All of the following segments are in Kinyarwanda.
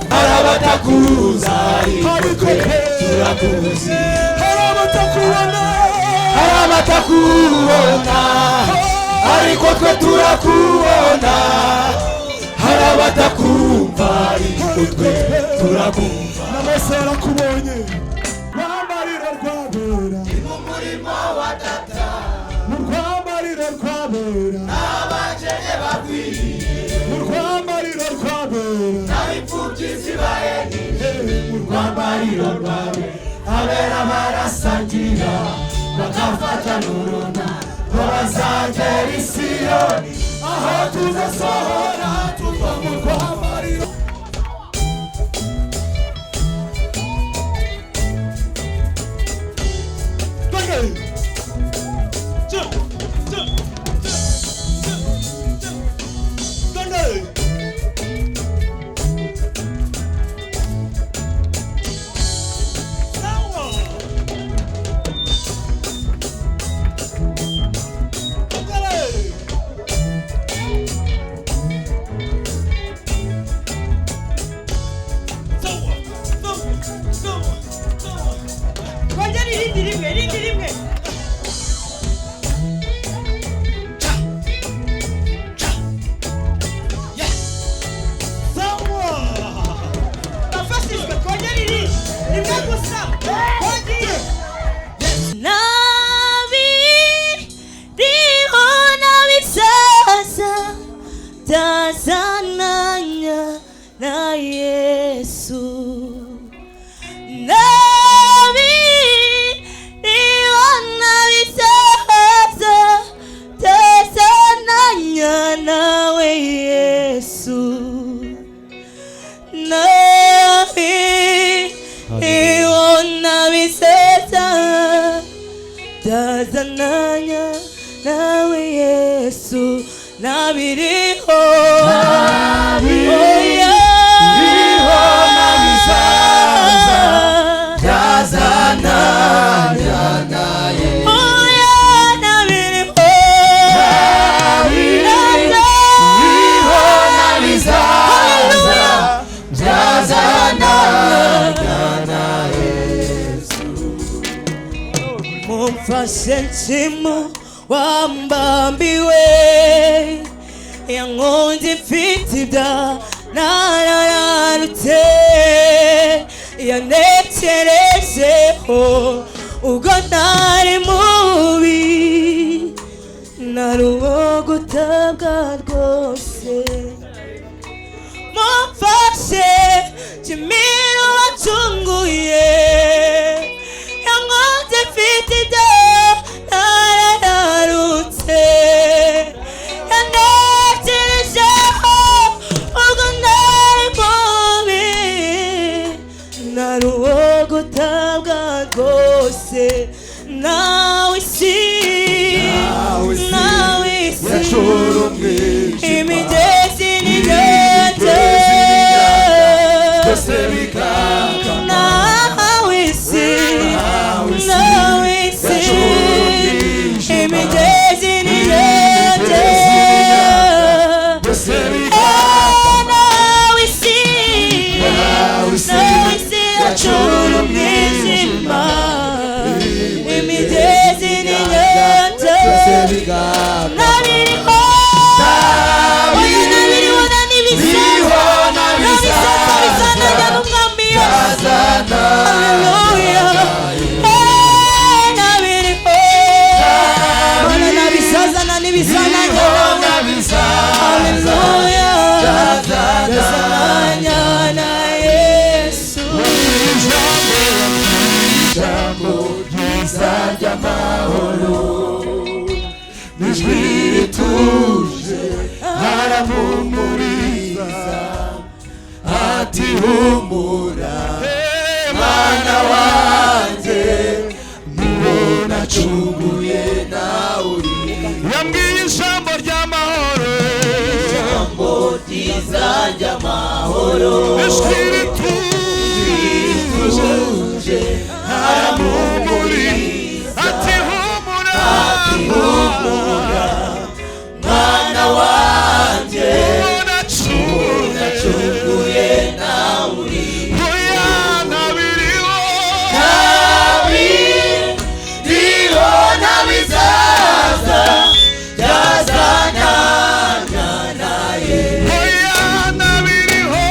Harabatakuza turakuzi harabatakuona ariko twe turakubona harabatakumva ariko twe turakumva n'amasera kubonye rwamarira rwabera mu murimo wa data mu rwamarira rwabera n'abajene bagwiriye mu rwamarira rwabera n'abipfubyi zibaye mu rwamarira rwabera abera barasangira bakafata n'uruna bazagera i Siyoni aho tuzasohora tuva mu rwamarira Tazananya na Yesu Nabi Iwana Visaza Tazananya nawe Yesu Nabi Iwana Visaza Tazananya nawe Yesu Nabiriho Nabiriho Nabisaza Tazananya na Yesu Nabiriho Nabisaza Tazananya na Yesu Mumfashe nsimu wambambiwe yangonze mfitida narararutse yanekerejeho ubwo ntari mubi nari uwo gutabwa rwose mumfashe Kimiro wacunguye yangonze mfitida narararutse yanekerejeho ubwo ntari mubi nari uwo gutabwa rwose nawe isi imigezi n'inyanja byose bikaka nawe isi imigezi n'inyanja byose bikaka nawe isi acura umwijima imigezi n'inyanja byose bikaka nabiriho nabiriho nabisana n'umwami Yesu haleluya nabiriho nabisazana n'ibisana haleluya tazananya na Yesu ijambo ryiza ry'amahoro n'ijwi rituje arampumuriza ati humura mwana wanjye wanacunguye nawe yambwiye ijambo ry'amahoro ijambo ryiza ry'amahoro ijwi rituje aramumuriza ati humura mwana wanjye wanacunguye nawe oya ntabiriho ntabiriho ntabizaza byazanana naye oya ntabiriho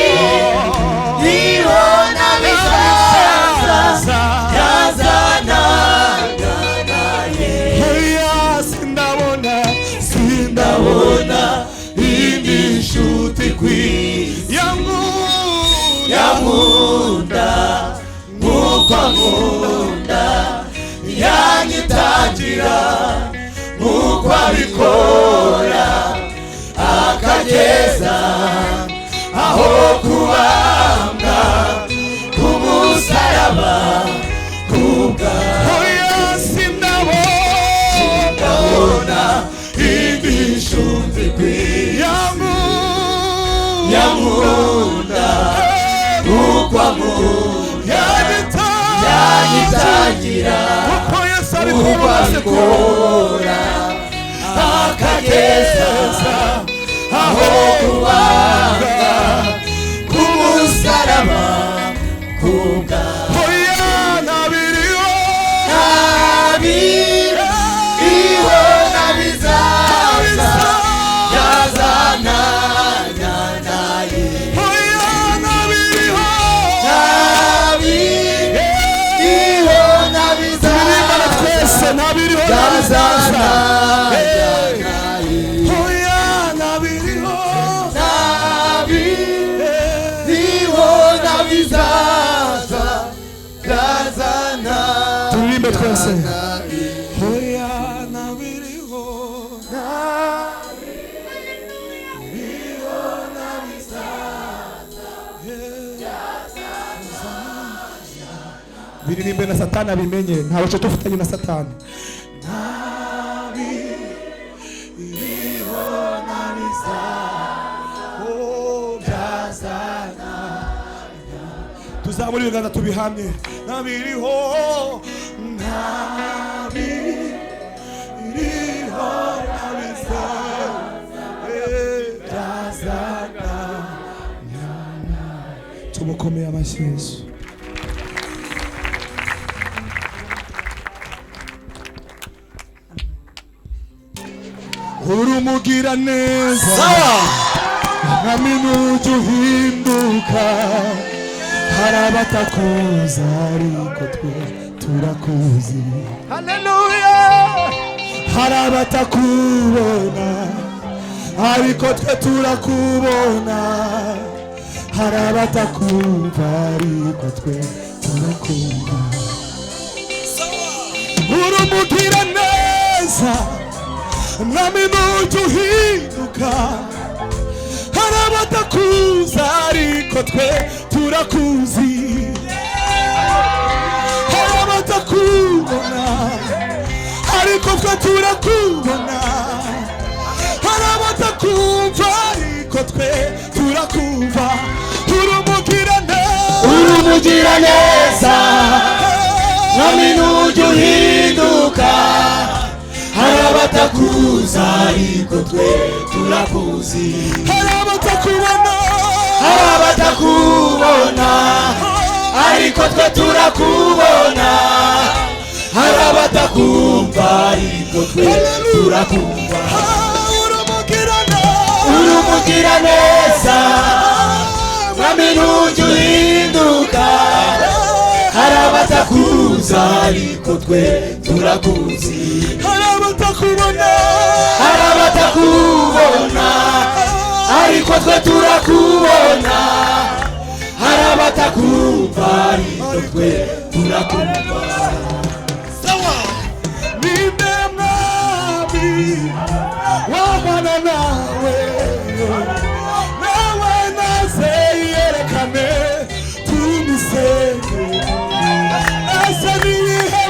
ntabiriho ntabizaza byazanana naye oya sindabona indi nshuti kwisi yankunda nk'uko ankunda yanyitangira nk'uko abikora akageza aho kubambwa k'umusaraba kubwa oya ndabona indi nshuti kwisi yankunda nk'uko ankunda yanyitangira kuko Yesu ari nk'uko abikora akageza aho kubambwa k'umusaraba kubwa oya ntabiriho ntabiriho ntabizaza byazanana naye oya ntabiriho ntabiriho turirimana twese ntabiriho byazanana naye naye oya ntabiriho ntabiriho ntabizaza byazanana turirimbe twese naye oya ntabiriho biririmbe na satani abimenye nta buco dufitanye na satani tuzamura ibiganza tubihamye ntabiriho ntabiriho ntabizaza tumukomeye amashyi Yesu uri umugira neza nami n'ujya uhinduka hari abatakuza ariko twe turakuzi haleluya hari abatakubona ariko twe turakubona hari abatakumva ariko twe turakumva uri umugira neza mwami n'ujya uhinduka hari abatakuza ariko twe turakuzi hari abatakubona ariko twe turakubona hari abatakumva ariko twe turakumva uri umugira neza mwami n'ujya uhinduka hari abatakuza ariko twe turakuzi hari abatakubona ariko twe turakubona hari abatakumva ariko twe turakumva uri umugira neza mwami n'ujya uhinduka hari abatakuza ariko twe turakuzi hari abatakubona ariko twe turakubona hari abatakumva ariko twe turakumva ninde mwami wabana nawe nawe naze yerekane tumusenge ese niyihe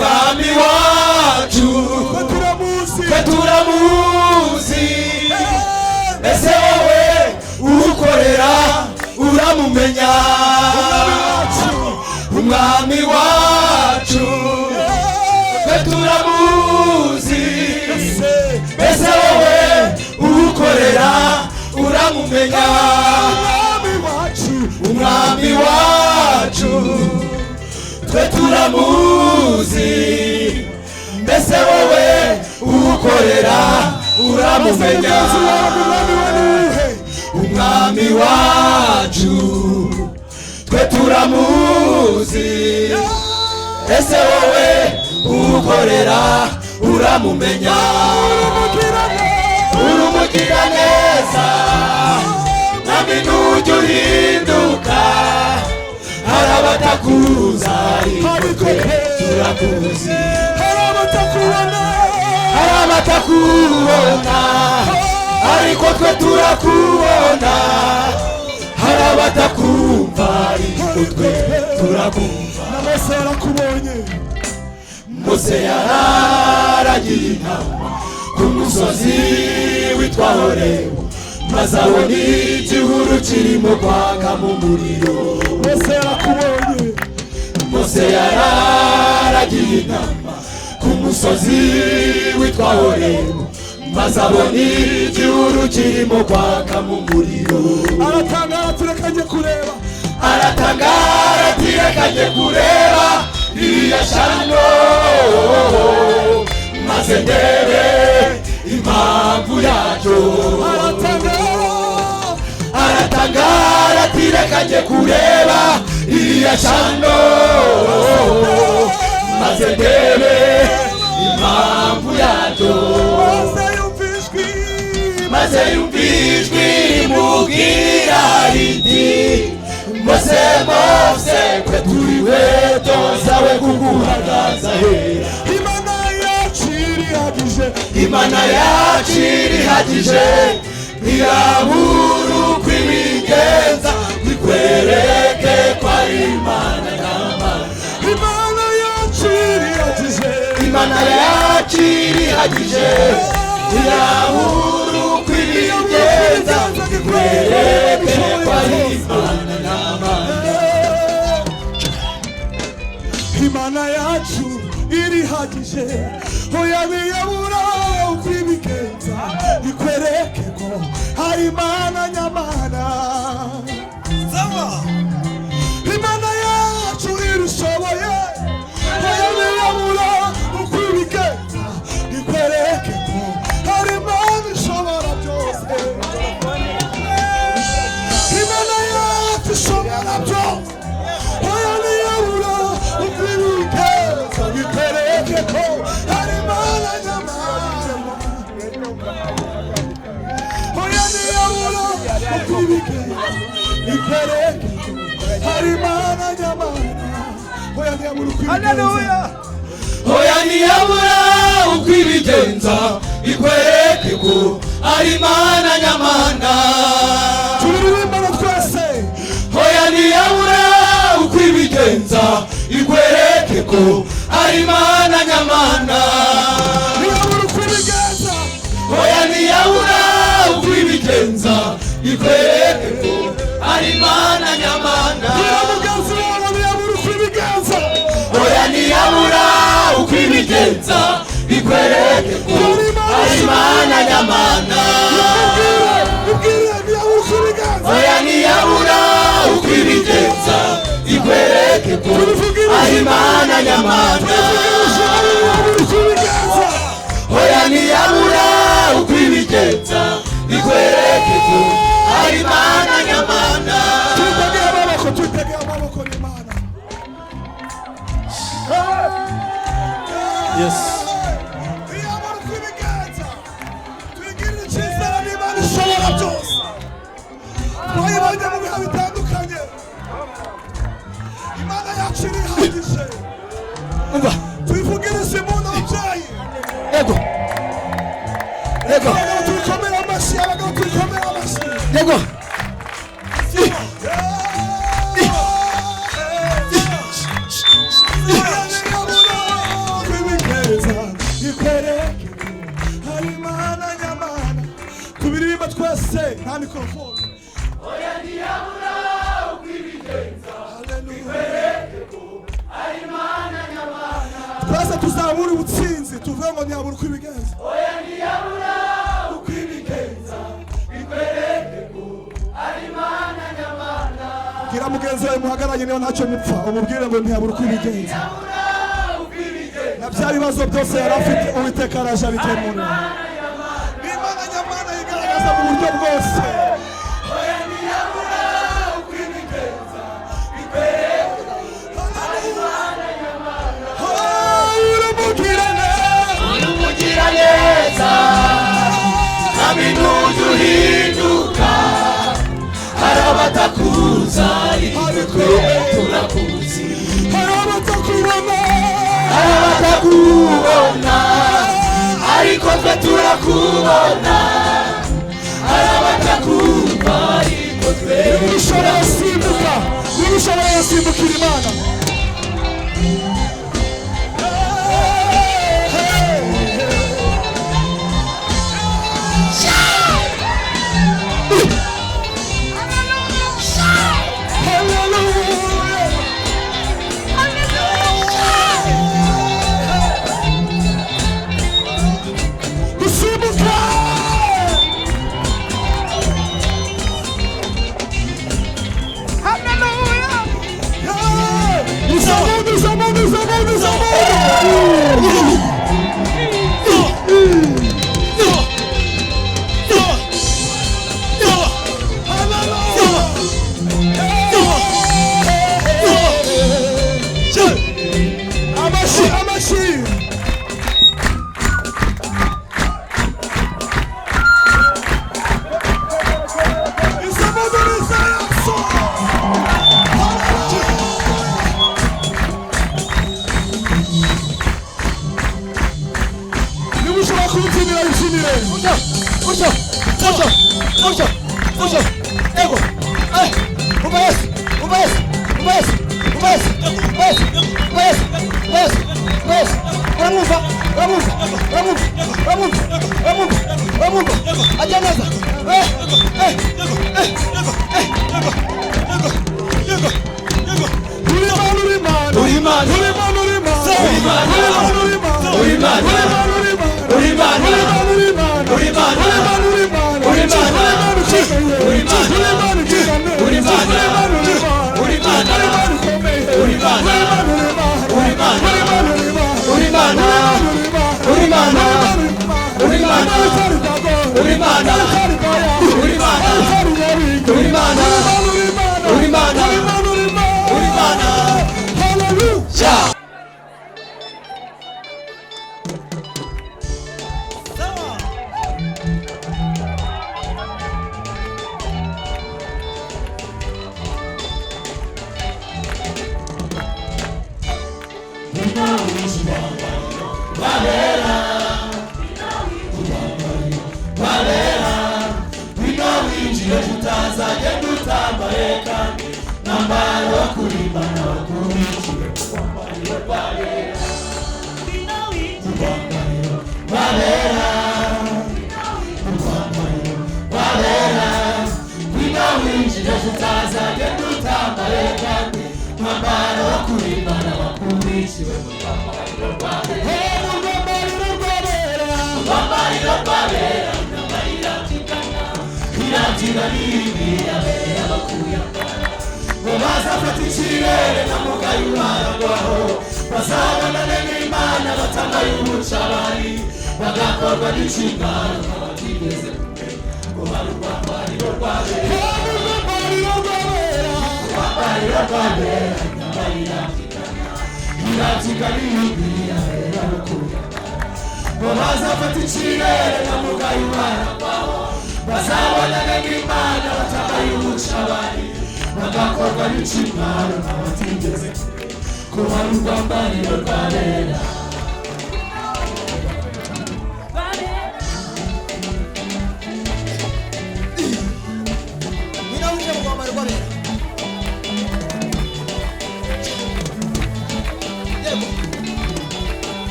umwami wacu twe turamuzi mbese wowe uwukorera uramumenya umwami wacu twe turamuzi mbese wowe uwukorera uramumenya umwami wacu twe turamuzi mbese wowe uwukorera uramumenya umwami wacu twe turamuzi mbese wowe uwukorera uramumenya urumugira neza nami ntujya uhinduka hari abatakuza ariko twe turakuzi hari abatakubona ariko twe turakubona hari abatakumva ariko twe turakumva na Mose yarakubonye Mose yararagiye intama ku musozi witwa Horebu maze abona igihuru kirimo kwaka mu muriro Mose yarakubonye Mose yararagiye intama ku musozi witwa Horebu maze abona igihuru kirimo kwaka mu muriro aratangara tureka njye kureba aratangara tureka njye kureba iriya shano maze ndebe impamvu yacyo aratangara tureka njye kureba iriya shano maze ndebe impamvu yacyo maze yumva ijwi rimubwira riti Mose Mose kwe turi weto zawe kuguhagaza hera Imana yacu irihagije ntiyabura uko ibigenza bikwereke ko ari Imana nyamana Imana yacu irihagije ntiyabura uko ibigenza bikwereke ko ari Imana nyamana Imana yacu irihagije hoya ntiyabura uko ibigenza bikwereke ko hari Imana nyamana Imana yacu irushoboye hoya ntiyabura uko ibigenza bikwereke ko hari Imana ishobora byose Imana yacu ishobora byose hoya ntiyabura uko ibigenza bikwereke ko hari Imana nyamana hoya ntiyabura uko ibigenza bikwereke ko hari Imana nyamana hoya ntiyabura uko ibigenza hoya ntiyabura uko ibigenza bikwereke ko ari Imana nyamana turirimbana twese hoya ntiyabura uko ibigenza bikwereke ko ari Imana nyamana ntiyabura uko ibigenza hoya ntiyabura uko ibigenza bikwereke ko ari Imana nyamana mugenzi wawe ntiyabura uko ibigenza hoya ntiyabura uko ibigenza bikwereke ko ari Imana nyamana hoya ntiyabura uko ibigenza bikwereke ko ari Imana nyamana hoya ntiyabura uko ibigenza bikwereke ko ari Imana nyamana tutegeye amaboko y'Imana yes ntiyabura uko ibigenza twigirire icyizere n'Imana ishobora byose twayibonye mu bihe bitandukanye Imana yacu irihagije tuyivugirize impundu ababyeyi yego yego abagabo tuyikomere amashyi abagabo tuyikomere amashyi yego nta mikorofone. oya ntiyabura ukwibigenza Haleluya. ari Imana nyamana Twese tuzabura ubutsinzi tuvuge ngo ntiyabura uko ibigenza. oya ntiyabura ukwibigenza bikwereke ko ari Imana nyamana Gira mugenzi wawe muhagaranye niyo ntacyo mupfa umubwire ngo ntiyabura uko ibigenza. ntiyabura ukwibigenza Na bya bibazo byose yari afite Uwiteka araje abikemura. Imana nyamana Ni Imana nyamana yigaragaza mu buryo bwose. oya ntiyabura ukwibigenza bikwereke ko ari Imana nyamana Uramubwira neza. umugira neza kaminuza uhinduka hari abatakuza ariko twe turakuzi Hari abatakubona. hari abatakubona ariko twe turakubona hari abatakumva ariko twe Nibishobora yasimbuka. Nibishobora yasimbukira Imana. Gusimbuka.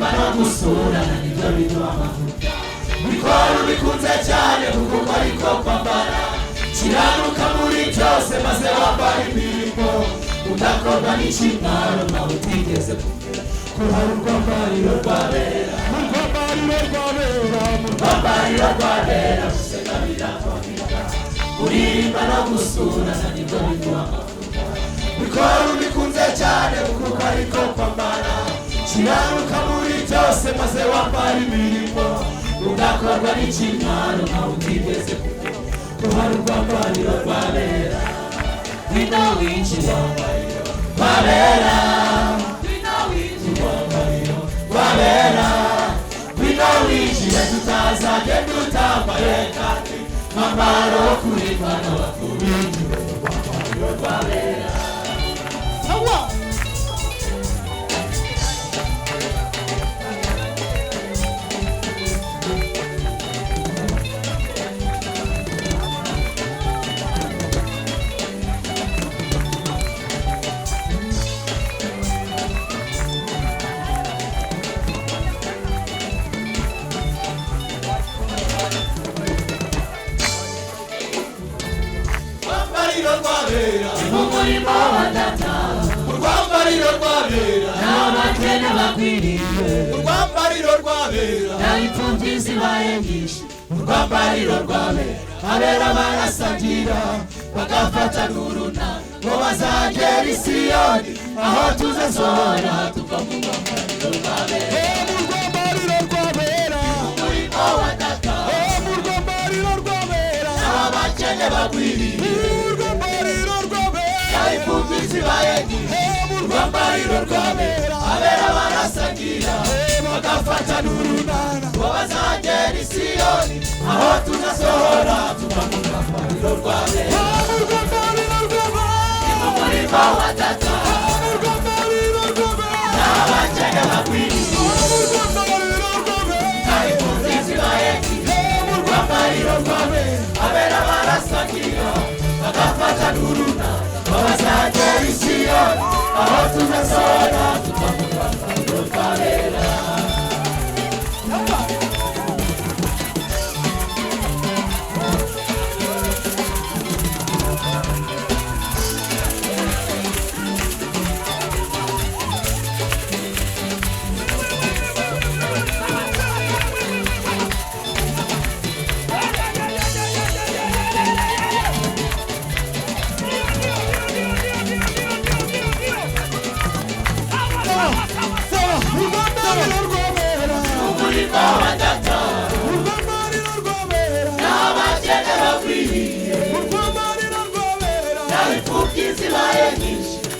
kurimba no gusurana nibyo biduha amavuta bikora ubikunze cyane kuko ariko kwambara kiranuka muri byose maze wambara imirimo udakorwa n'ikimwaro nawe utigeze kugera ko hari urwambariro rwabera mu rwambariro rwabera gusenga birakomera kurimba no gusurana nibyo biduha amavuta bikora ubikunze cyane kuko ariko kwambara kiranuka muri byose maze wambara imirimo udakorwa n'ikimwaro nawe utigeze kugera ko hari urwambariro rwabera wino winjira rwabera wino winjira rwabera wino winjira tutazagenda utambaye kandi mwambaro wo kurimbana wakubinjira urwambariro rwabera umurimo wa data urwambariro rwabera n'abakene bakwiriye urwambariro rwabera n'imfubyi zibaye nyinshi urwambariro rwabera abera barasangira bagafata n'urunana ngo bazagera i Siyoni aho tuzasohora tuva mu rwambariro rwabera urwambariro rwabera umurimo wa data urwambariro rwabera n'abakene bakwiriye imfubyi zibaye nyinshi urwambariro rwabera abera barasangira bagafata n'urunana ngo bazagera i Siyoni aho tuzasohora tuva mu rwambariro rwabera umurimo wa data n'abakene bakwiriye imfubyi zibaye nyinshi urwambariro rwabera abera barasangira bagafata n'urunana bazagera i Siyoni aho tuzasohora tuva mu rwambariro rwabera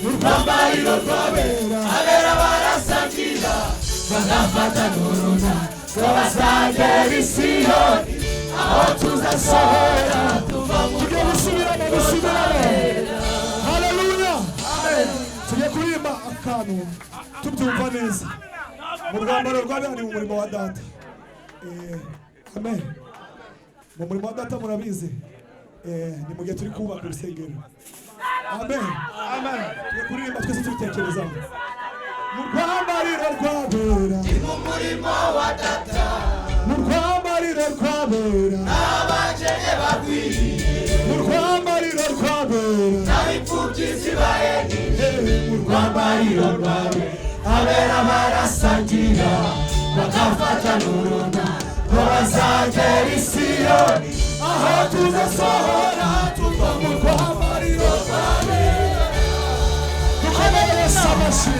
urwambariro rwabera abera barasangira bagafata n'urunana ngo bazagera i Siyoni aho tuzasohora tuva mu rwambariro rwabera haleluya tujye kuririmba akantu tubyumva neza mu rwambariro rwabera ni mu murimo wa data amen mu murimo wa data murabizi ni mu gihe turi kubaka urusengero amen amen tujye kuririmba twese tubitekerezaho mu rwambariro rwabera ni mu murimo wa data mu rwambariro rwabera n'abakene bagwiriye mu rwambariro rwabera n'imfubyi zibaye nyinshi mu rwambariro rwabera abera barasangira bagafata n'urunana ngo bazagera i Siyoni aho tuzasohora tuva mu rwambariro rwabera dukomere amashyi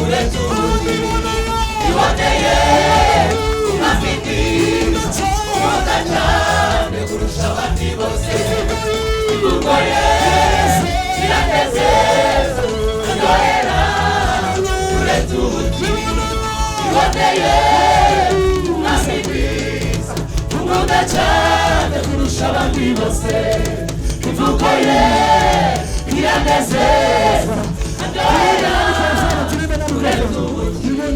Let's iboneye umwami mwiza ukunda cyane kurusha abandi bose imvugo ye iranezeza aryohera uretse ubugingo iboneye umwami mwiza ukunda cyane kurusha abandi bose imvugo ye iranezeza aryohera uretse ubugingo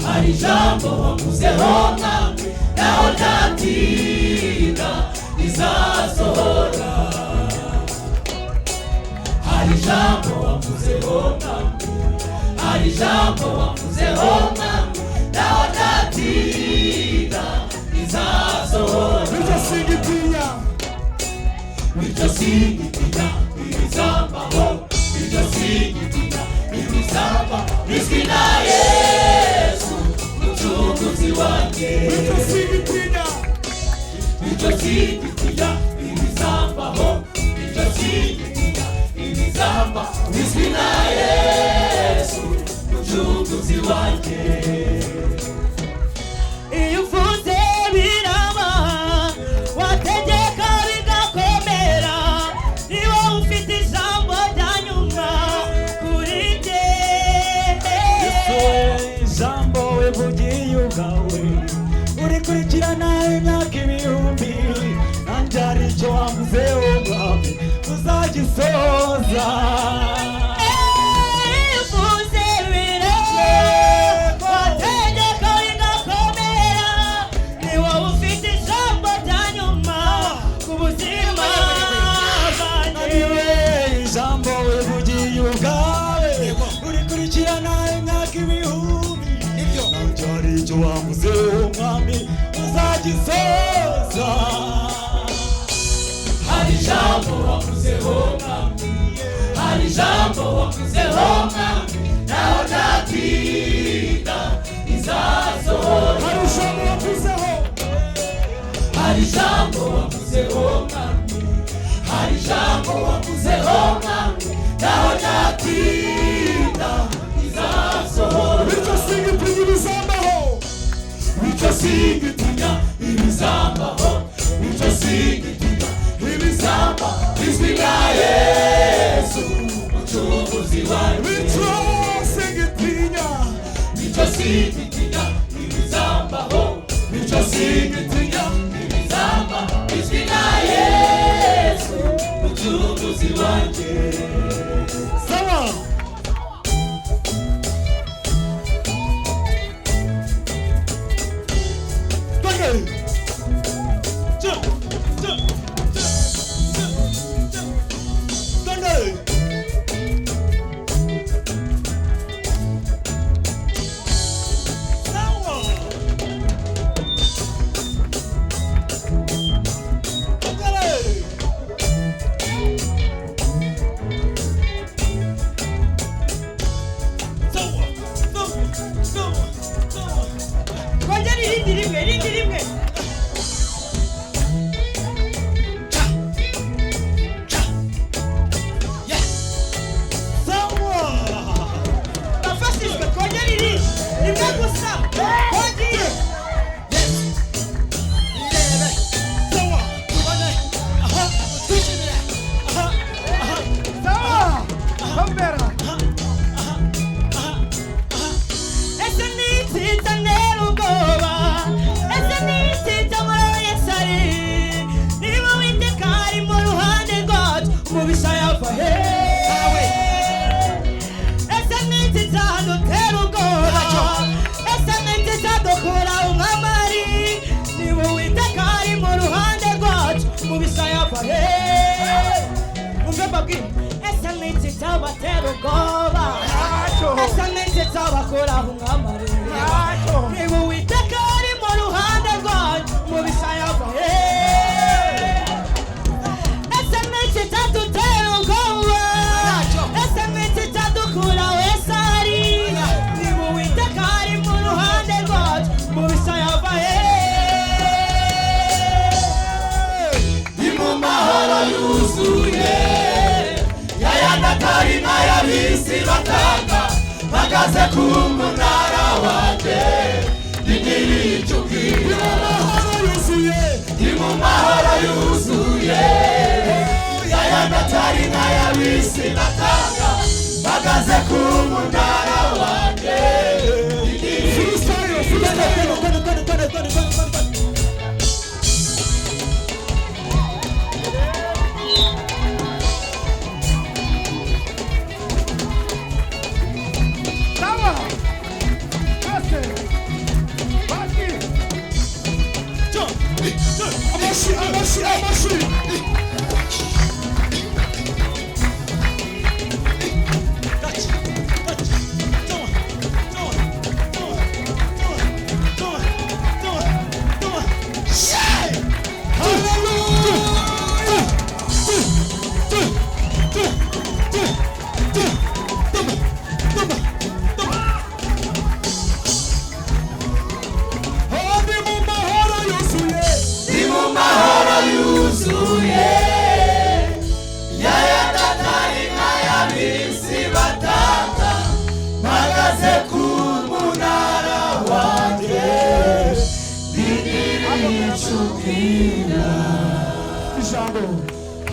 hari jambo wavuzeho mwami naho ntatinda rizasohora hari jambo wavuzeho mwami hari jambo wavuzeho mwami naho ntatinda rizasohora bityo singitinya ibizambaho bityo singitinya ibizamba bizwi na Yesu mucunguzi wanjye bityo singitinya ibizambaho bityo singitinya ibizamba bizwi na Yesu mucunguzi wanjye iyo uvuze biraba wategeka bigakomera niba ufite ijambo rya nyuma kuri jye ijambo wevugiye ubwawe urikurikirana imyaka ibihumbi nanjye hari icyo wavuzeho mwami uzagisoza wamuzeho mwami uzagisoza hari jambo wamuzeho mwami hari jambo wamuzeho mwami naho ntatinda rizasohora hari jambo wamuzeho mwami hari jambo wamuzeho mwami naho ntatinda rizasohora bityo singitinya ibizambaho bityo singitinya ibizamba bizwi na Yesu mucunguzi wanjye bityo singitinya ibizambaho bityo singitinya ibizamba bizwi na Yesu mucunguzi wanjye mubisha yava he ese niti zadutera ubwoba ese niti zadukura umwamari niba Uwiteka ari mu ruhande rwacu mubisha yava he umve mbabwire ese niti zabatera ubwoba ese niti zabakura umwamari niba Uwiteka ari mu ruhande rwacu mubisha yava he ese niti zadutera ubwoba ese niti zadukura wesari niba Uwiteka ari mu ruhande rwacu mubisha yava he ni mu mahoro yuzuye yayandatari n'ayabisi batanga mpagaze ku munara wanjye nigiriye icyo ubwira ni mu mahoro yuzuye yayandatari n'ayabisi batanga mpagaze ku munara wanjye nigiriye icyo ubwira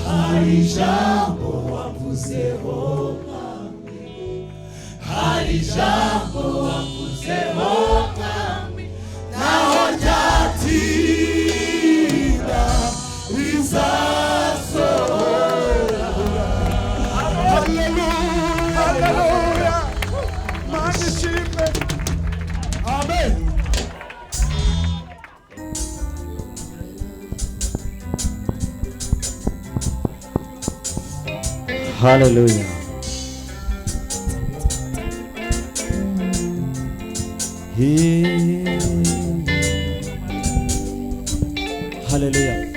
hari ijambo wavuzeho mwami hari ijambo wavuzeho mwami naho ryatinda rizasohora Haleluya Mana ishimwe Amen Hallelujah. Hallelujah.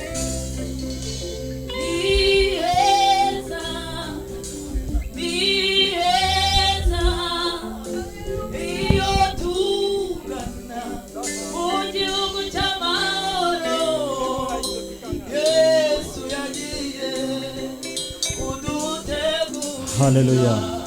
Hallelujah.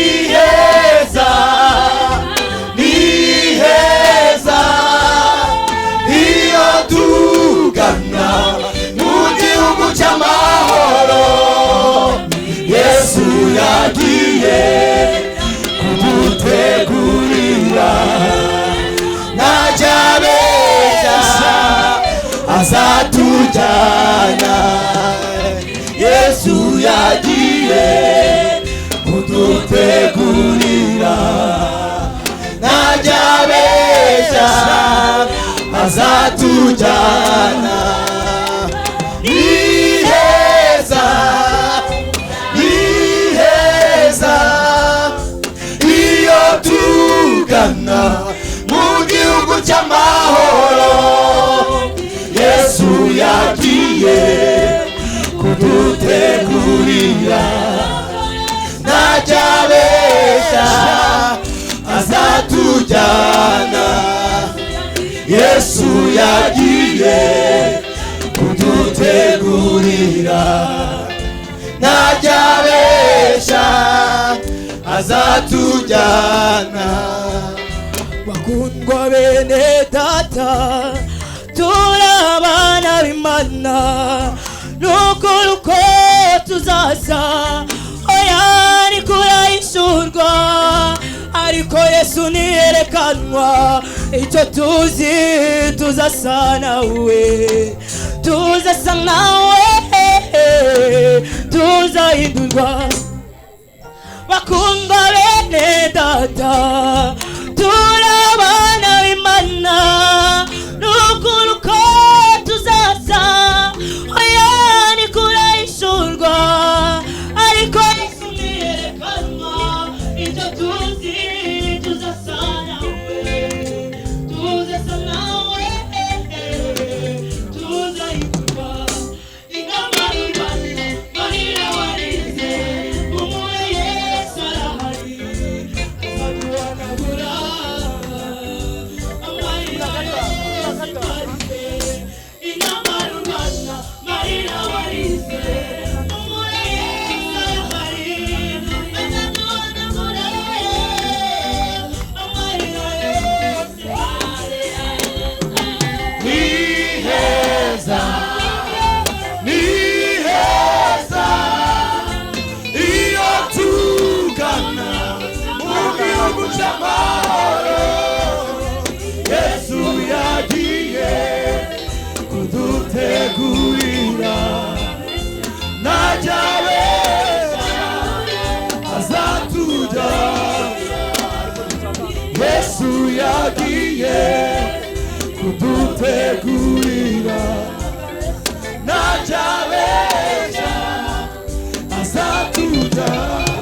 Niheza, niheza, iyo tugana mu gihugu cy'amahoro, Yesu yagiye kudutegurira, najya abeshya azatujyana, Yesu yagiye kudutegurira, najya abeshya azatujyana, ni heza kudutegurira najabesha azatujyana Yesu yagiye kudutegurira najabesha azatujyana bakundwa bene data turabana b'Imana nukuri uko tuzaza oya ni kurahishurwa ariko Yesu niyerekanwa icyo tuzi tuzasa nawe tuzahindurwa bakundwa bene data turabana b'Imana nukuri uko tuzaza oya ni kurahishurwa ariko Yesu niyerekanwa icyo tuzi tuzasa nawe tuzahindurwa ingamba y'Imana marira warize umuwe Yesu arahari azaduhanagura amarira yose ingamba y'Imana marira warize umuwe Yesu arahari azaduhanagura amarira yose ni heza iyo tugana mu gihugu cy'amahoro Yesu yagiye kudutegurira najabesha azatujyana Yesu yagiye kudutegurira najabesha azatujyana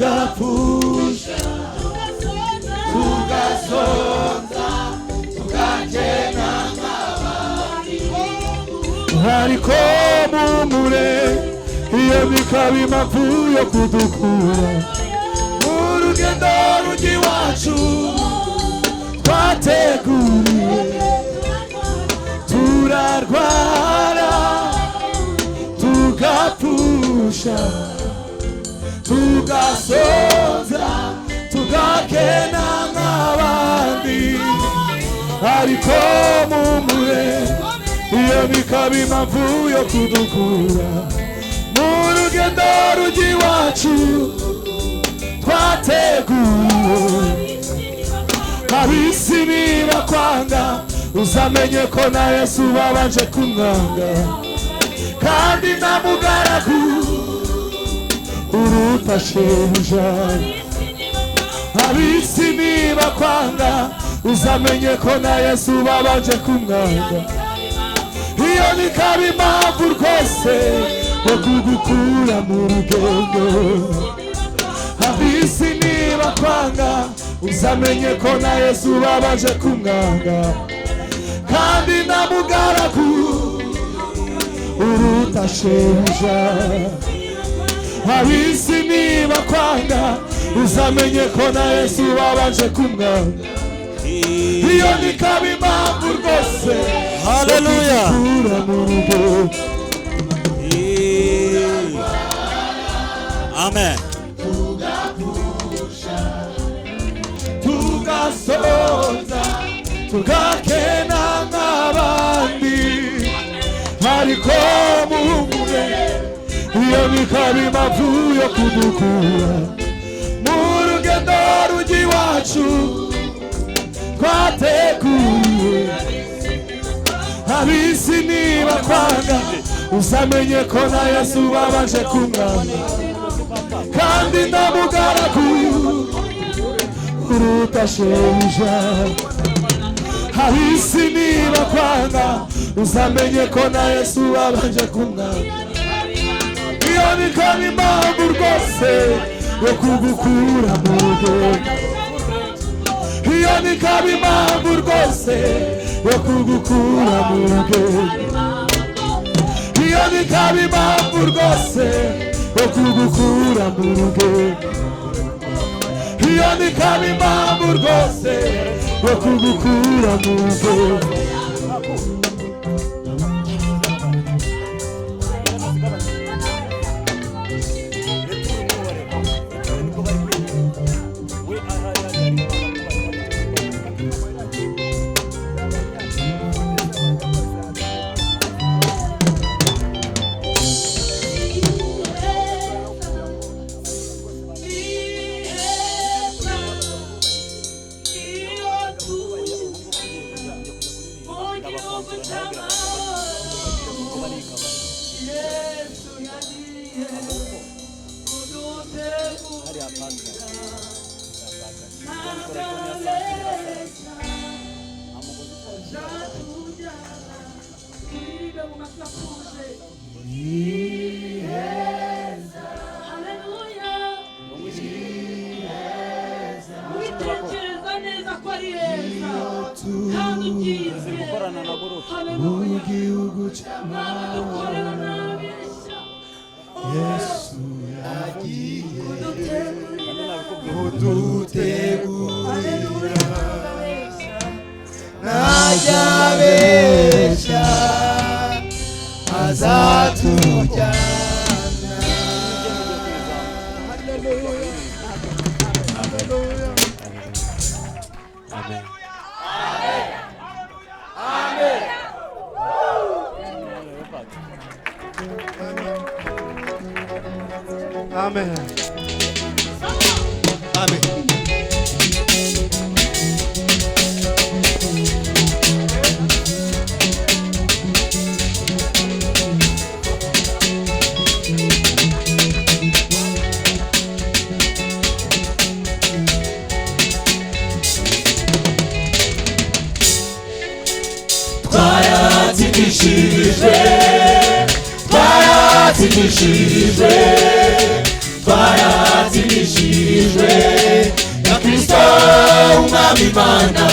tugapfusha tugasonza tukagena nk'abandi ariko mumure iyo bikaba impamvu yo kudukura mu rugendo rujya iwacu twateguriwe turarwara tugapfusha tugasoza tugakena nk'abandi ariko mumure iyo bikaba impamvu yo kudukura mu rugendo rujya iwacu twateguriwe ab'isi nibakwanga uzamenye ko na Yesu babanje kumwanga kandi nta mugaragu uruta shebuja ab'isi nibakwanga uzamenye ko na Yesu babanje kumwanga iyo bikaba impamvu rwose yo kugukura mu rugendo ab'isi nibakwanga uzamenye ko na Yesu babanje kumwanga kandi nta mugaragu uruta shebuja ab'isi nibakwanga uzamenye ko na Yesu babanje kumwanga iyo bikaba impamvu rwose haleluya amen tugasoza tugakena nk'abandi ariko mumure iyo bikaba impamvu yo kudukura mu rugendo rujya iwacu twateguye. Ab'isi nibakwanga uzamenye ko na Yesu babanje kumwanga, kandi ndamugaragu uruta shebuja. Ab'isi nibakwanga uzamenye ko na Yesu babanje kumwanga. Iyo bikaba impamvu rwose yo kugukura mu rugendo, iyo bikaba impamvu rwose yo kugukura mu rugendo, iyo bikaba impamvu rwose yo kugukura mu rugendo, iyo bikaba impamvu rwose yo kugukura mu rugendo. Amen. Amen. Twaratsindishijwe na Kristo umwami Imana,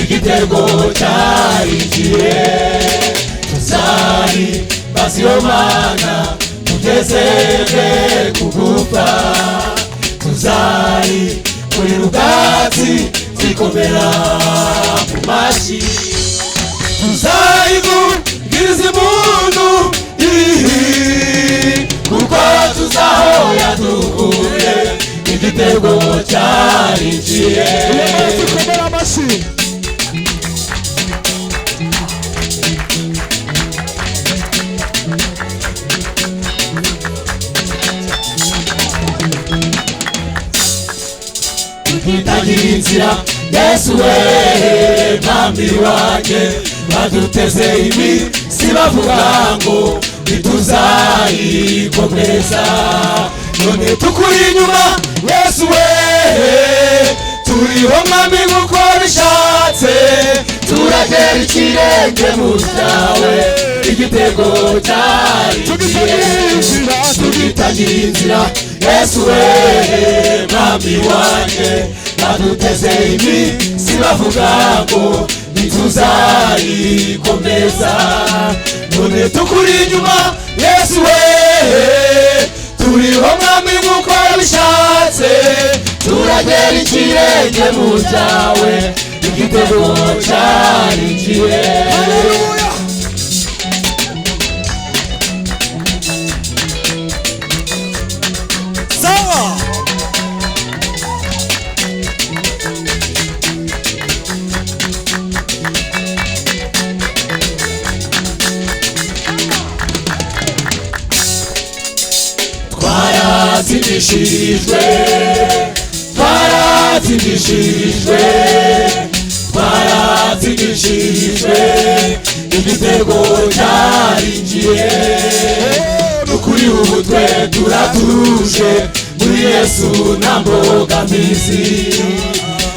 igitego cyarikiye. Tuzari basiyo Mana tugezeze kugupfa, tuzari kuri rugati zikomera mu mashi, tuzayivugiriza impundu kuko tuzaho yadukuye, igitego cyarikiye. Tutagira inzira Yesu we mwami wanjye, baduteze iminsi bavuga ngo ntituzayikomeza, none tukuri inyuma Yesu we, turiho mwami nk'uko bishatse, turagera ikirenge mu cyawe, igitego cyarikiye. Tugitagira inzira Yesu we mwami wanjye, baduteze iminsi bavuga ngo ntituzayikomeza, none tukuri inyuma Yesu we, turiho mwami nk'uko bishatse, turagera ikirenge mu cyawe, igitego cyarikiye. Haleluya. Sawa. twaratsindishirijwe twaratsindishirijwe twaratsindishirijwe igitego cyarinjiye nukuri ubu twe turatuje muri Yesu nta mbogamizi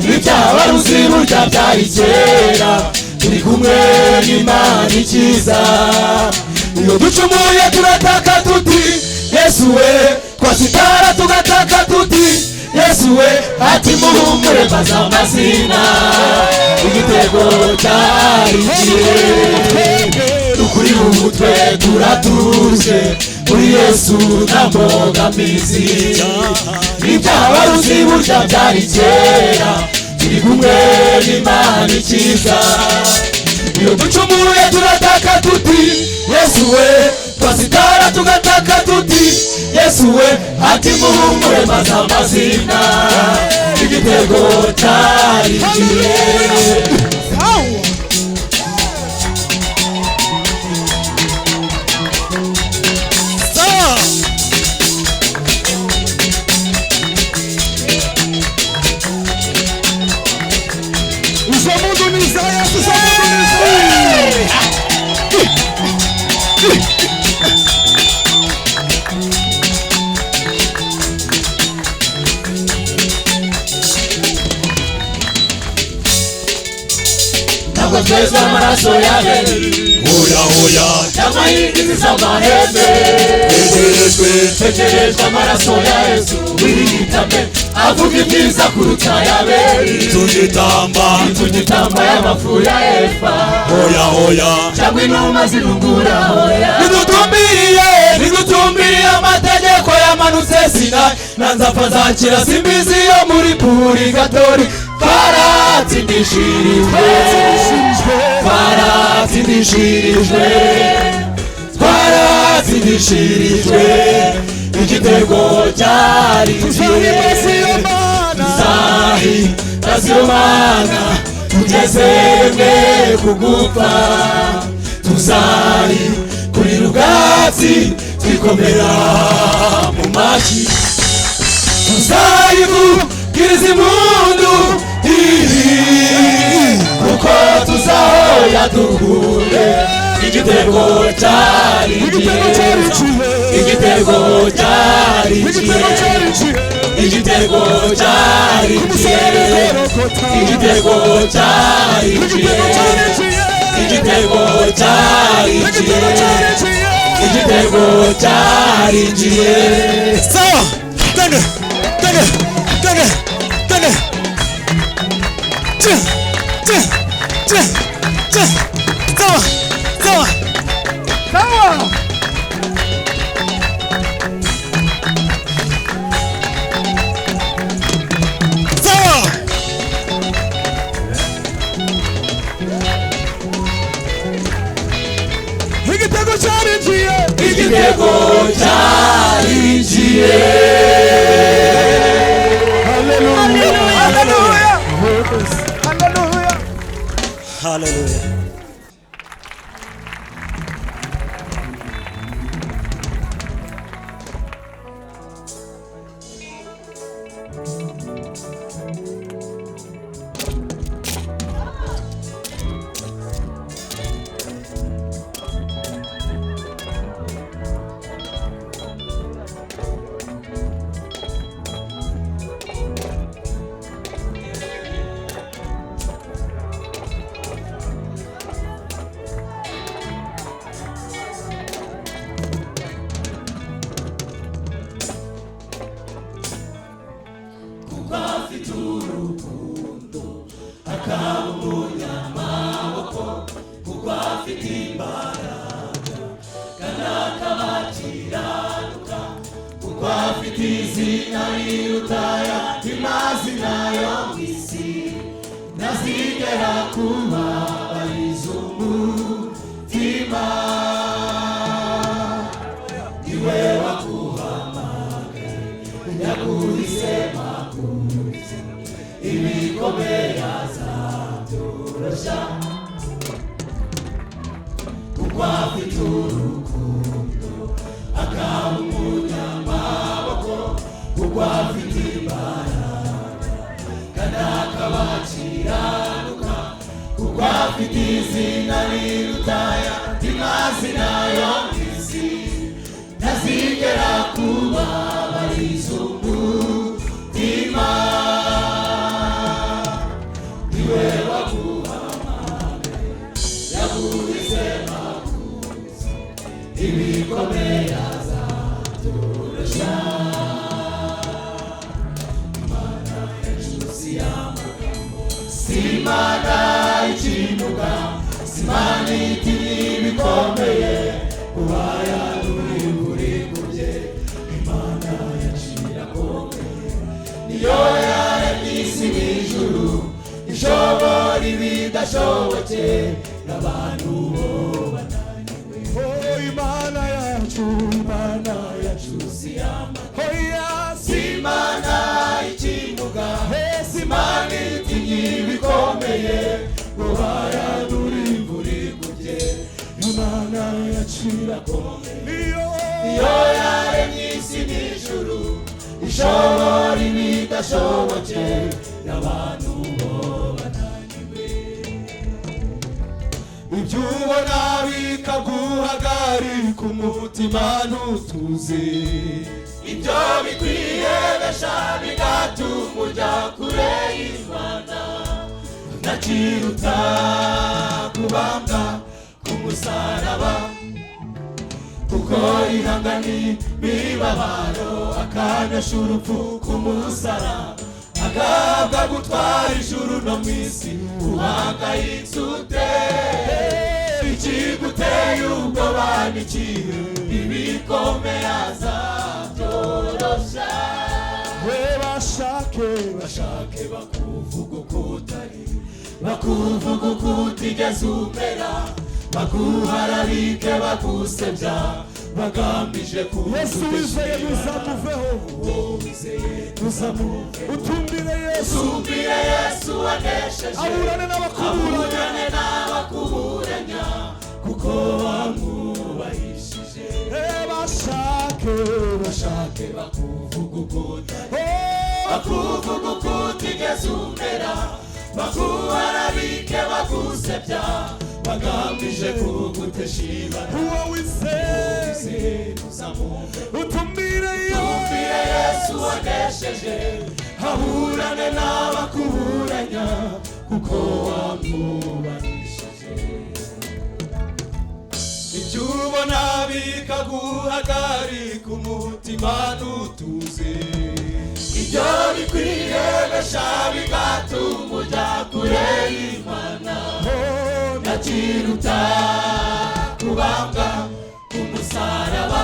n'ibyabaruzi burya byari kera turi kumwe n'Imana ikiza iyo ducumuye turataka tuti Yesu we twasitara tugataka tuti Yesu we ati muhumure maze amazina igitego cyarinjiye nukuri ubu twe turatuje muri Yesu nta mbogamizi n'ibyabaruzi burya byari kera turi kumwe n'Imana ikiza iyo ducumuye turataka tuti Yesu we twasitara tugataka tuti Yesu we ati muhumure maze amazina igitego cyarinjiye ntabwo tweza amaraso y'abeli Hoya hoya cyangwa y'ingizi z'amahembe twegerejwe amaraso ya Yesu wiyitame avuga ibyiza kuruta y'abeli tugitamba y'amafu ya Efa hoya hoya cyangwa inuma zirungura hoya ntidutumbiriye amategeko yamanutse Sinayi nanzapfa nzakira simbizi yo muri purigatori twaratsindishirijwe twaratsindishirijwe twaratsindishirijwe igitego cyarinjiye tuzahimana tugeze rimwe kugupfa tuzari kuri ubwatsi twikomera mu mashyi tuzayivugiriza impundu kuko tuzahoya duhure igitego cyarinjiye igitego cyarinjiye igitego cyarinjiye igitego cyarinjiye igitego cyarinjiye igitego cyarinjiye sawa tende tende tende tende sawa sawa sawa igitego cyarinjiye igitego cyarinjiye haleluya haleluya haleluya afite izina rirutaya imazina yo mwisi ntazigera kubabariza umutima niwe waguhamagaye yaguhisemo kuza ibikomeye azabyorosha Imana yacu si amagambo si Imana ikivuga si Imana itinya ibikomeye ubaya buri kubye Imana yacu irakomeye niyo yaremye isi n'ijuru ishobora ibidashobotse n'abantu bo bananiwe Imana yacu si Imana si Imana ikivuga si Imana itinya ibikomeye ubaya buri kubye Imana yacu irakomeye niyo yaremye isi n'ijuru ishobora ibidashobotse n'abantu bo bananiwe ibyo ubona bikaguhagarika umutima ntutuze ibyo bikwiyebesha bigatuma ujya kure y'Imana ntakiruta kubambwa ku musaraba kuko ihangani mibabaro akanesha urupfu ku musaraba agabwa gutwara ijuru no mu isi uhangayitse ute ikiguteye ubwoba n'ikihe ibikomeye azabyorosha we bashake bakuvuga uko utari bakuvuga uko utigeze umera baguharabike bagusebya bagambije Yesu wizeye bizamuveho utumbire Yesu wanesheje aburane n'abakuburanya kuko wamwubahishije bashake bakuvuga uko utari bakuvuga uko utigeze umera baguharabike bagusebya bagambije kugutesha ibara uwo wizeye utumbire Yesu wanesheje aburane n'abakuburanya kuko wamwubahishije ibyo ubona bikaguhagarika umutima ntutuze ibyo bikwiyebesha bigatuma ujya kure y'Imana ntakiruta kubambwa ku musaraba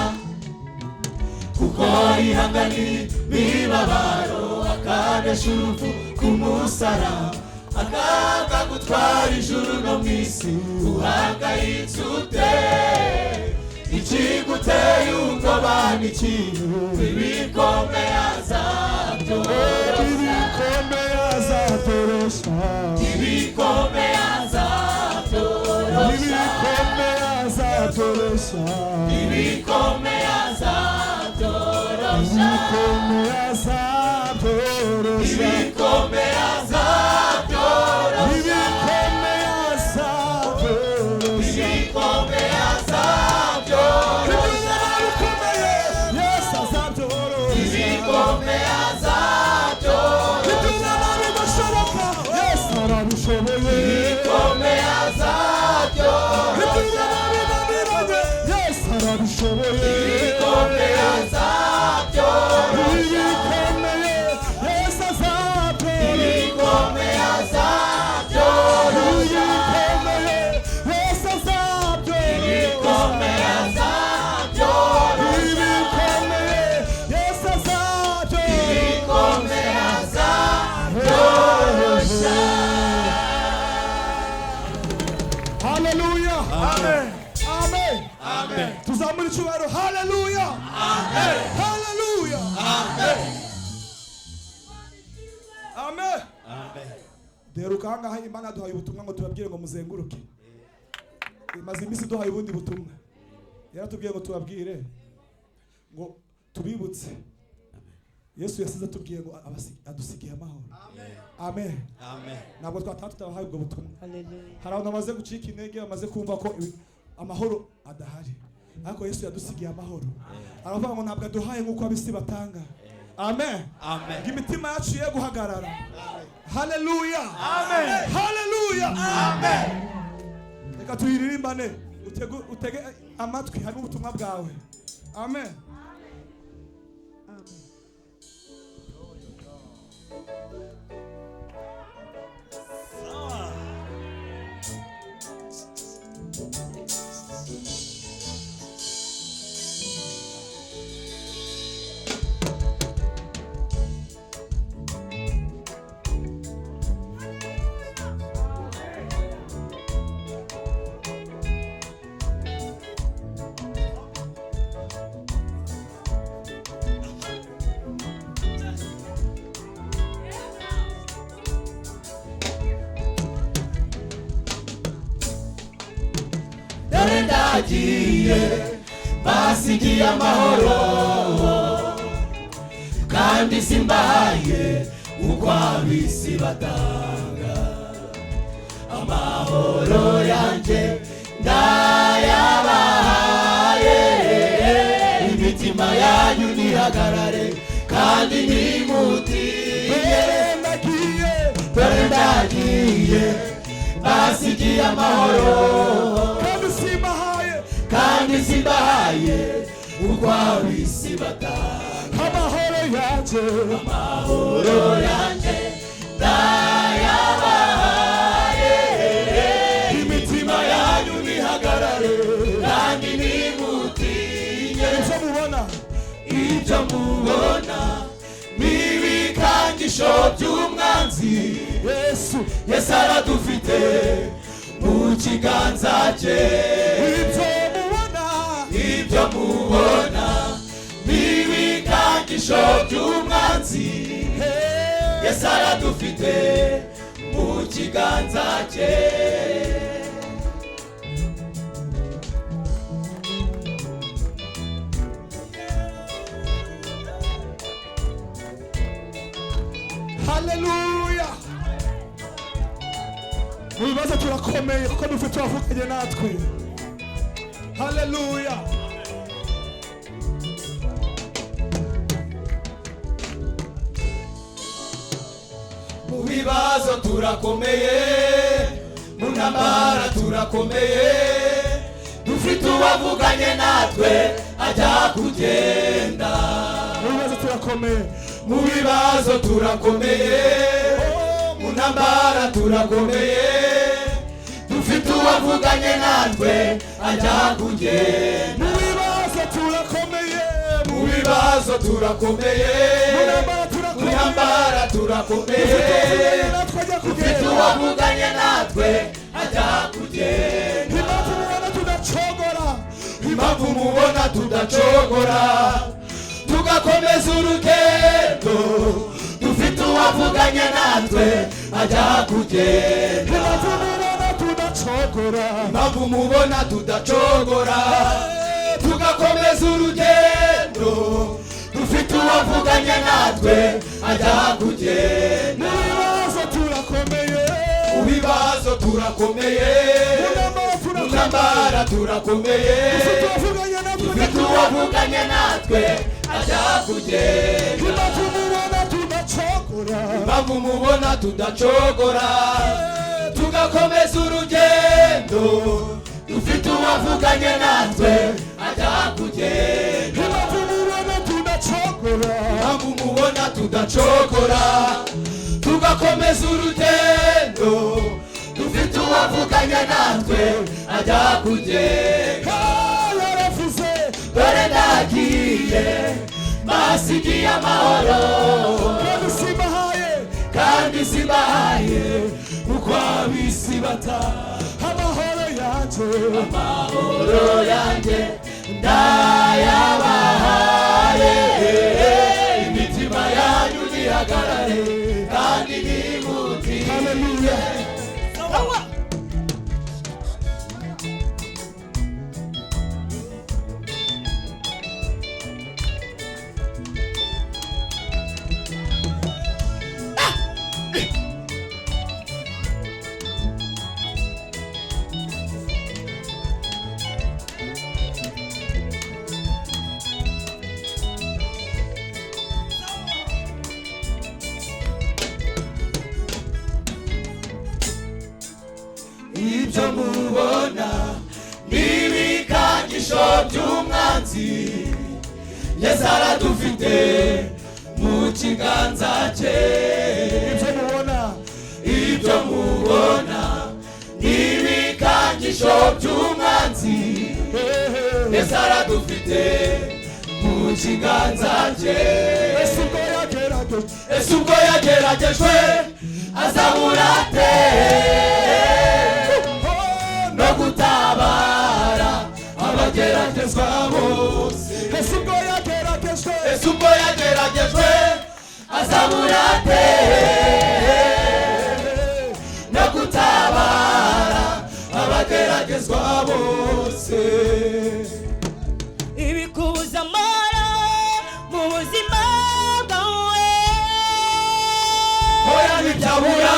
kuko ihangani mibabaro akanesha urupfu ku musaraba agabwa gutwara ijuru no mu isi uhangayitse ute ikiguteye ubwoba n'ikihe ibikomeye azabyorosha ibikomeye azabyorosha ibikomeye azabyorosha ibikomeye azabyorosha ibikomeye azabyorosha ibikomeye Hallelujah. Amen. Amen. Amen. Tuzamuri cyubahiro. Hallelujah. Amen. Hallelujah. Amen. Amen. Amen. Deruka hanga Imana duhaye ubutumwa ngo tubabwire ngo muzenguruke. Imaze iminsi duhaye ubundi butumwa. Yaratubwiye ngo tubabwire ngo tubibutse Yesu yasize atubwiye ngo adusigiye amahoro. Amen. Amen. Ntabwo twataha tutabahaye ubwo butumwa. Hallelujah. Hari abantu bamaze gucika intege, bamaze kumva ko amahoro adahari, ariko Yesu yadusigiye amahoro. Aravuga ngo ntabwo aduhaye nk'uko abisi batanga. Amen. Amen. Imitima yacu ye guhagarara. Hallelujah. Amen. Hallelujah. Amen. Reka tuyiririmbane, utege amatwi hari ubutumwa bwawe. Amen. Ndagiye basigiye amahoro kandi simbahaye uko abisi batanga. Amahoro yanjye ndayabahaye, imitima yanyu nihagarare kandi ntimutinye. Dore ndagiye basigiye amahoro kandi simbahaye uko abisi batanga. Amahoro yanjye ndayabahaye, imitima yanyu nihagarare kandi ntimutinye. Ibyo mubona n'ibikangisho by'umwanzi, Yesu aradufite mu kiganza cye. Ibyo mubona n'ibikangisho by'umwanzi, Yesu aradufite mu kiganza cye. Hallelujah. Mu bibazo turakomeye kuko dufite uwavuganye natwe. Hallelujah. Mu bibazo turakomeye, mu ntambara turakomeye, dufite uwavuganye natwe ajya kugenda. Mu bibazo turakomeye, mu bibazo turakomeye, mu ntambara turakomeye, dufite uwavuganye natwe ajya kugenda. mu bibazo turakomeye, mu bibazo turakomeye, mu ntambara turakomeye, dufite uwavuganye natwe ajya kugenda. Impamvu mubona tudacogora tugakomeza urugendo, dufite uwavuganye natwe ajya kugenda. Impamvu mubona tudacogora tugakomeza urugendo, dufite uwavuganye natwe ajya kugenda. Mu bibazo turakomeye, mu ntambara turakomeye, dufite uwavuganye natwe ajya kugenda. Impamvu mubona tudacogora tugakomeza urugendo, dufite uwavuganye natwe ajya kugenda. Impamvu mubona tudacogora tugakomeza urugendo, dufite uwavuganye natwe ajya kugenda. Dore ndagiye basigiye amahoro kandi simbahaye uko abisi batanga. Amahoro yanjye ndayabahaye, imitima yanyu nihagarare kandi ntimutinye. Yesu aradufite mu kiganza cye. Ibyo mubona n'ibikangisho by'umwanzi, Yesu aradufite mu kiganza cye. Ese ubwo yageragejwe azabura ate no gutabara abageragezwa bose? Ese ubwo yageragejwe azabura ate no gutabara abageragezwa bose? Ibikubuza amara mu buzima bwawe, oya ntibyabura,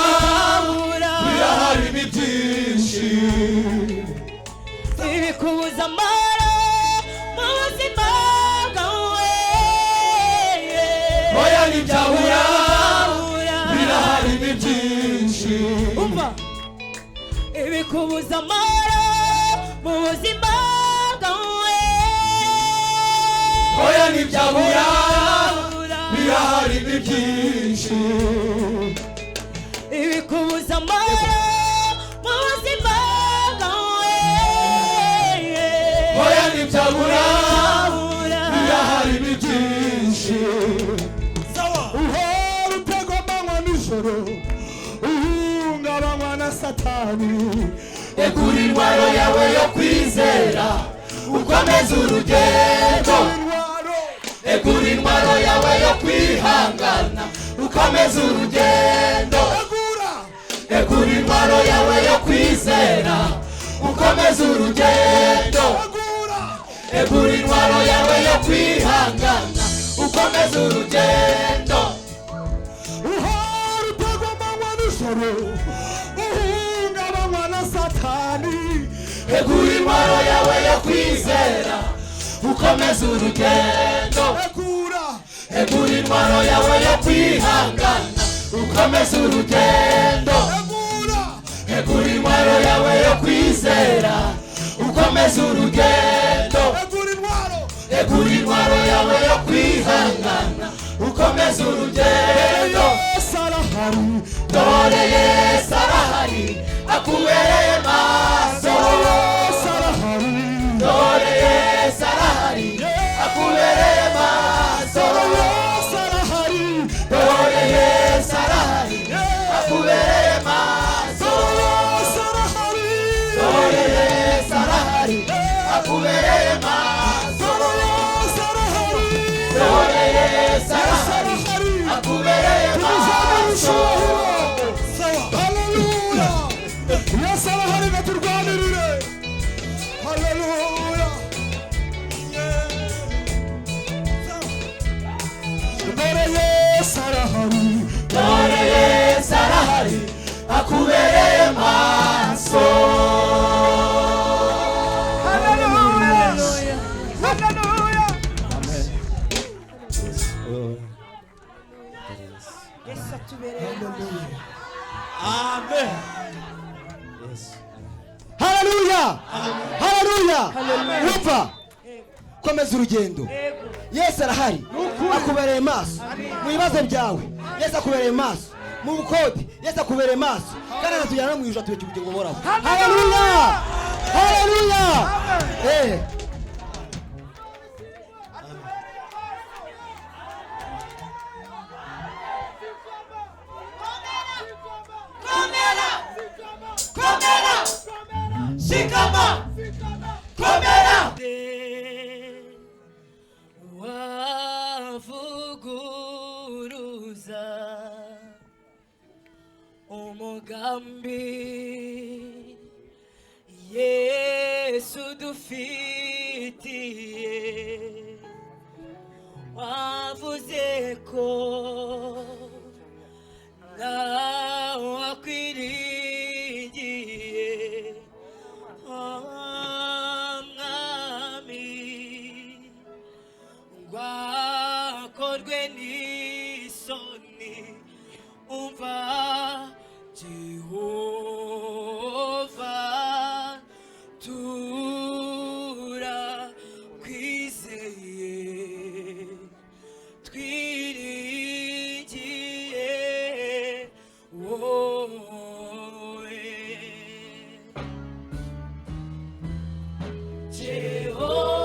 birahari ni byinshi. ibikubuza amara mu buzima bwawe, oya ntibyabura, birahari ni byinshi. umva ibikubuza amara mu buzima bwawe, oya ntibyabura, birahari ni byinshi. ibikubuza amara mu buzima bwawe, oya ntibyabura, birahari ni byinshi. uhora utegwa amanywa nijoro, uhungabanywa na Satani. Egura intwaro yawe yo kwizera ukomeze urugendo. Egura intwaro yawe yo kwihangana ukomeze urugendo. Egura intwaro yawe yo kwizera ukomeze urugendo. Egura intwaro yawe yo kwihangana ukomeze urugendo. uhora utegwa amanywa nijoro, uhungabanywa na Satani. Egura intwaro yawe yo kwizera ukomeze urugendo. Egura intwaro yawe yo kwihangana ukomeze urugendo. Egura intwaro yawe yo kwizera ukomeze urugendo. Egura intwaro yawe yo kwihangana ukomeze urugendo. Dore Yesu arahari akubereye maso. Dore Yesu arahari akubereye maso. Dore Yesu arahari akubereye maso. Dore Yesu arahari akubereye maso. Dore Yesu arahari akubereye maso. Haleluya! Yesu arahari ngaturwanirire. Haleluya! Dore Yesu arahari. Dore Yesu arahari akubereye maso. Yesu atubereye Amen. Haleluya! Haleluya! Wumva komeza urugendo. Yesu arahari akubereye maso mu bibazo byawe. Yesu akubereye maso mu bukode. Yesu akubereye maso kandi aratujyana no mu ijuru atubeka ubugingo buhoraho. Haleluya! Haleluya! Shikama, komera. wavuguruza umugambi Yesu dufitiye, wavuze ko nawe wakwiringiye mwami ngwakorwe n'isoni, umva Jehova tura kwizeye twiringiye wowe Jehova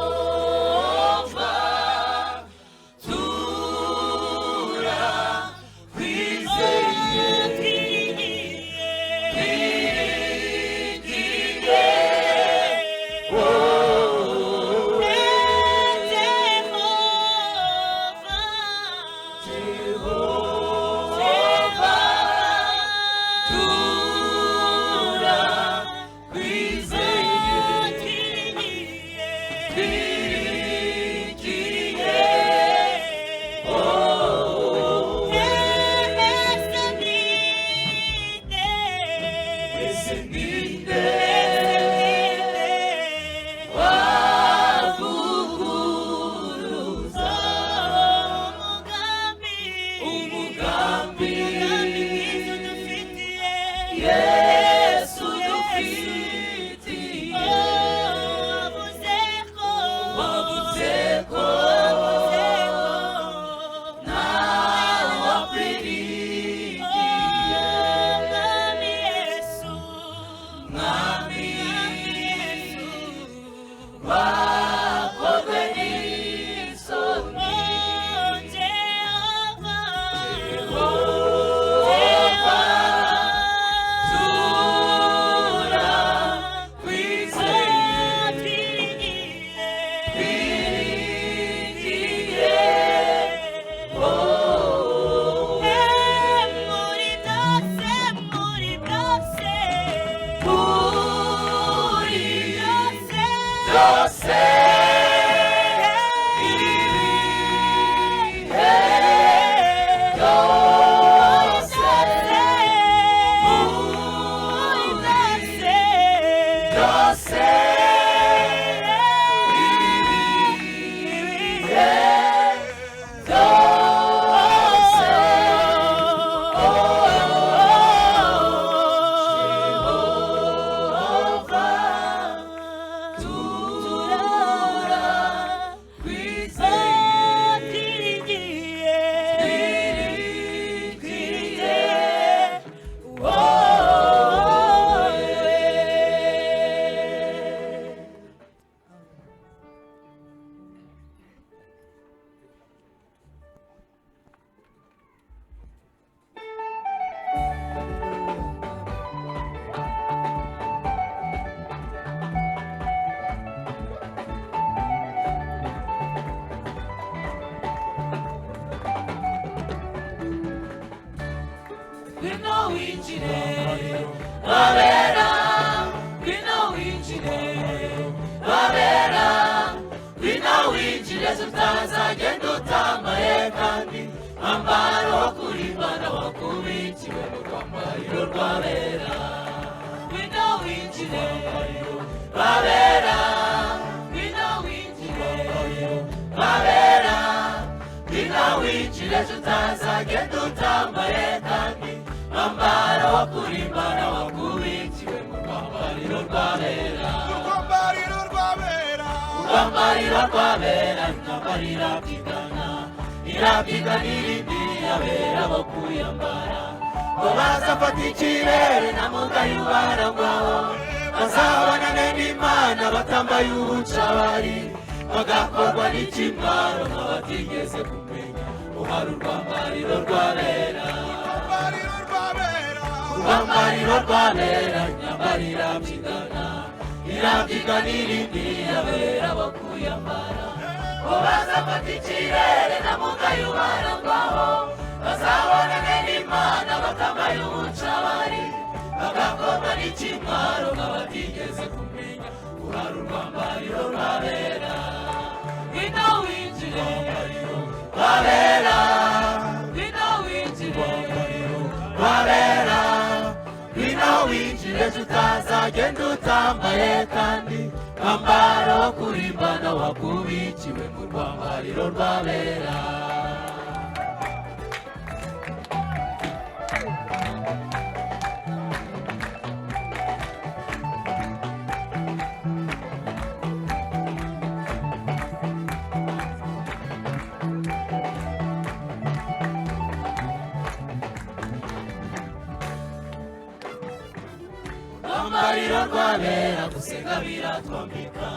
rwambariro rwabera gusenga biratwambika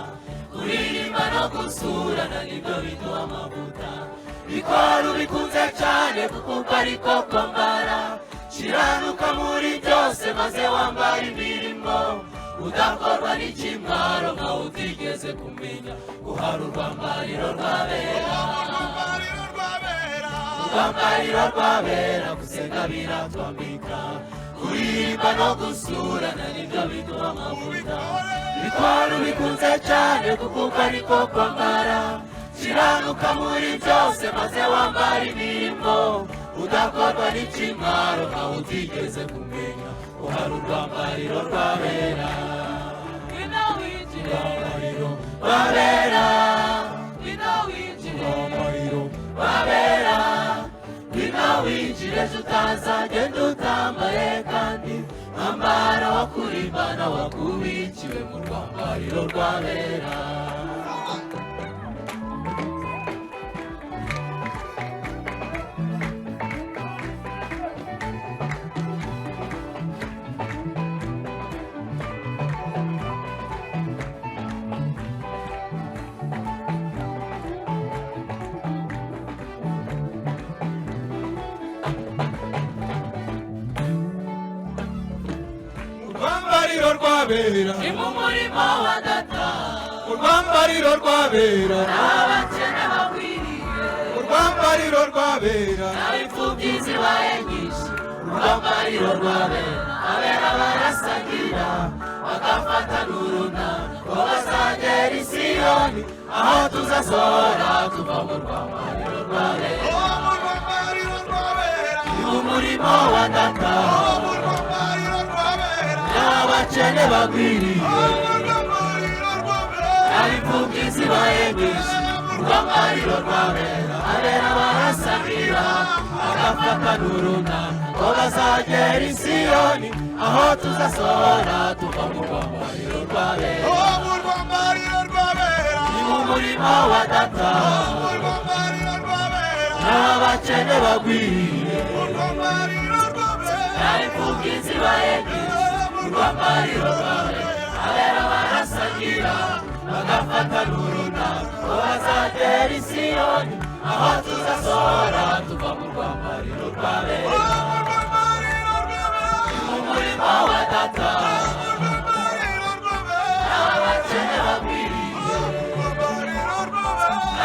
kuririmba no gusurana nibyo biduha amavuta bikora ubikunze cyane kuko ariko kwambara kiranuka muri byose maze wambara imirimo udakorwa n'ikimwaro nkaho utigeze kumenya guhara urwambariro rwabera urwambariro rwabera gusenga biratwambika kuririmba no gusurana nibyo biduha amavuta bikora ubikunze cyane kuko ariko kwambara kiranuka muri byose maze wambara imirimo udakorwa n'ikimwaro nkaho utigeze kumenya guhara urwambariro rwabera urwambariro rwabera urwambariro rwabera ngwino winjire ejo utazagenda utambaye kandi ambara wakurimbana wakubikiwe mu rwambariro rwabera urwambariro rwabera ni mu murimo wa data urwambariro rwabera abakene bagwiriye urwambariro rwabera ab'imfubyi zibaye nyinshi urwambariro rwabera abera barasangira bagafata n'urunana ngo bazagera i Siyoni aho tuzasohora tuva mu rwambariro rwabera ni mu murimo wa data abakene bagwiriye ab'imfubyi zibaye nyinshi urwambariro rwabera abera barasangira bagafata n'urunana ngo bazagera i Siyoni aho tuzasohora tuva mu rwambariro rwabera ni mu murimo wa data abakene bagwiriye ab'imfubyi zibaye nyinshi urwambariro rwabera abera barasangira bagafata n'urunana ngo bazagera i Siyoni aho tuzasohora tuva mu rwambariro rwabera mu murimo wa data abakene bagwiriye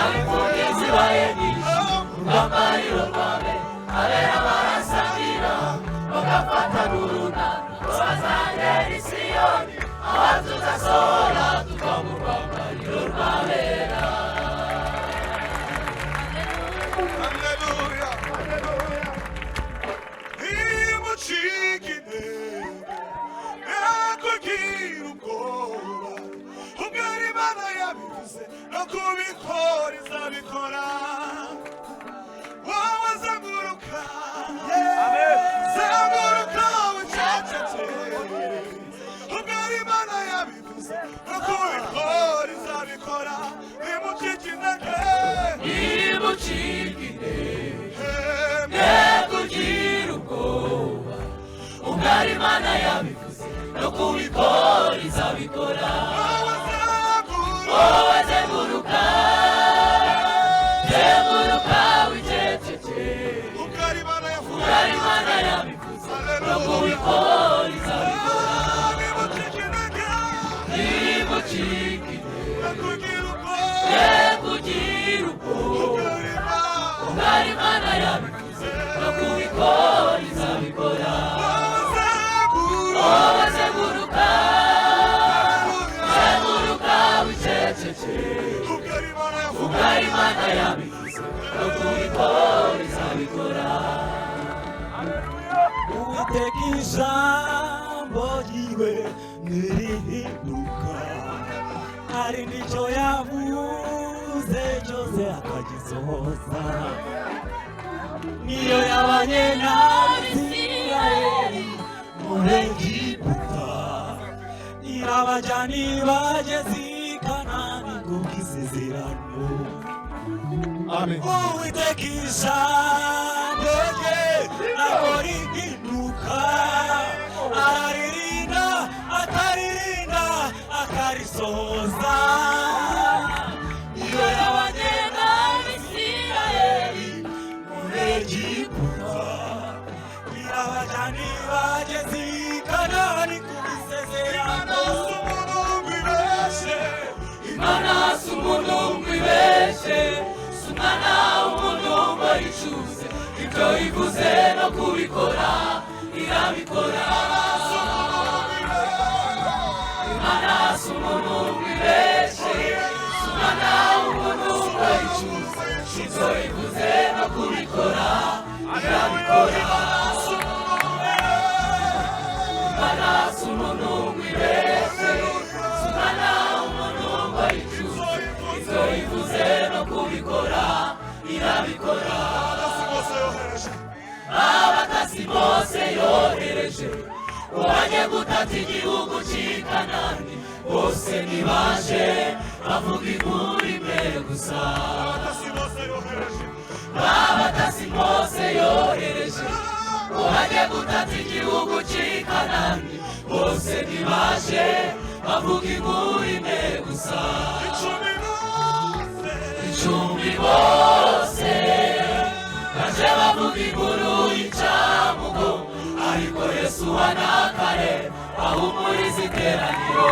ab'imfubyi zibaye nyinshi urwambariro rwabera abera barasangira bagafata n'urunana ngo bazagera i Siyoni aho tuzasohora tuva mu rwambariro rwabera Imana yabivuze no kubikora izabikora wowe zenguruka wiceceke ugari Imana yabivuze no kubikora izabikora nimucike kugira ubwoba ugari Imana yabivuze no kubikora izabikora zenguruka wiceceke ugari Imana yabivuze no kubikora izabikora Uwiteka ijambo ryiwe ntirihinduka hari n'icyo yavuze cyose akagisohoza niyo yabanye n'Abisirayeli muri Egiputa irabajyana ibageze i Kanani kubw'isezerano Amen. Uwiteka ijambo rye ntabwo rihinduka araririnda atari yibeshe si umwana w'umuntu ngo yicuze ibyo yivuze no kubikora irabikora Imana si umuntu wibeshe si umwana w'umuntu ngo yicuze ibyo yivuze no kubikora irabikora Imana si umuntu wibeshe si umwana w'umuntu ngo yicuze ibyo yivuze no kubikora irabikora abatasi bose yohereje ubanye gutata igihugu cy'i Kanani bose ntibaje bavuga inkuru imwe gusa abatasi bose yohereje ubanye gutata igihugu cy'i Kanani bose ntibaje bavuga inkuru imwe gusa icumi bose baje bavuga inkuru y'incamugo ariko Yesu wanakare ahumuriza iteraniro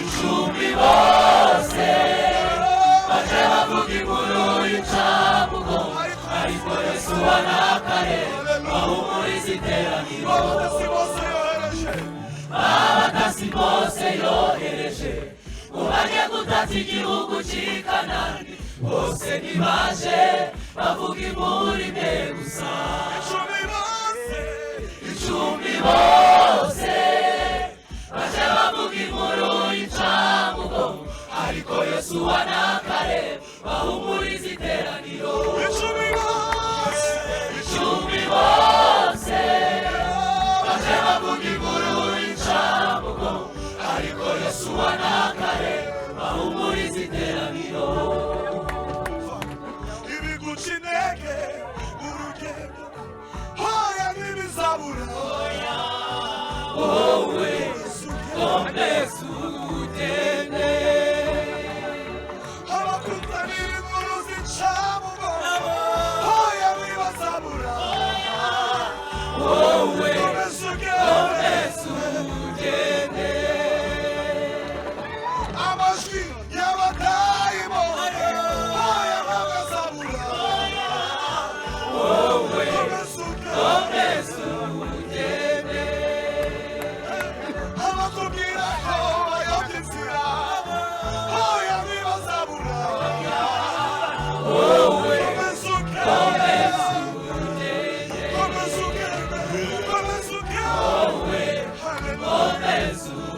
icumi bose baje bavuga inkuru y'incamugo ariko Yesu wanakare ahumuriza iteraniro abatasi bose yohereje ubanye gutata igihugu cy'i Kanani bose ntibaje bavuga inkuru imwe gusa icumi bose baje bavuga inkuru y'incamugo ariko Yesu wanakare bahumuriza iteraniro icumi bose baje bavuga inkuru y'incamugo ariko Yesu wanakare bahumuriza iteraniro ibiguca intege urugendo hoya ntibizabura wowe komeza ugende abakutanira inkuru z'incamugo hoya ntibazabura wowe komeza ugende amajwi y'abadayimoni hoya ntibazabura wowe komeza ugende abakubwira ko bayobya inzira hoya ntibazabura wowe komeza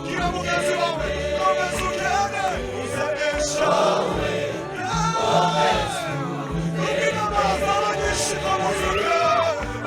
gira mugenzi wawe komeza ugende uzanesha ubwira amazi abanyinshi komeza ugende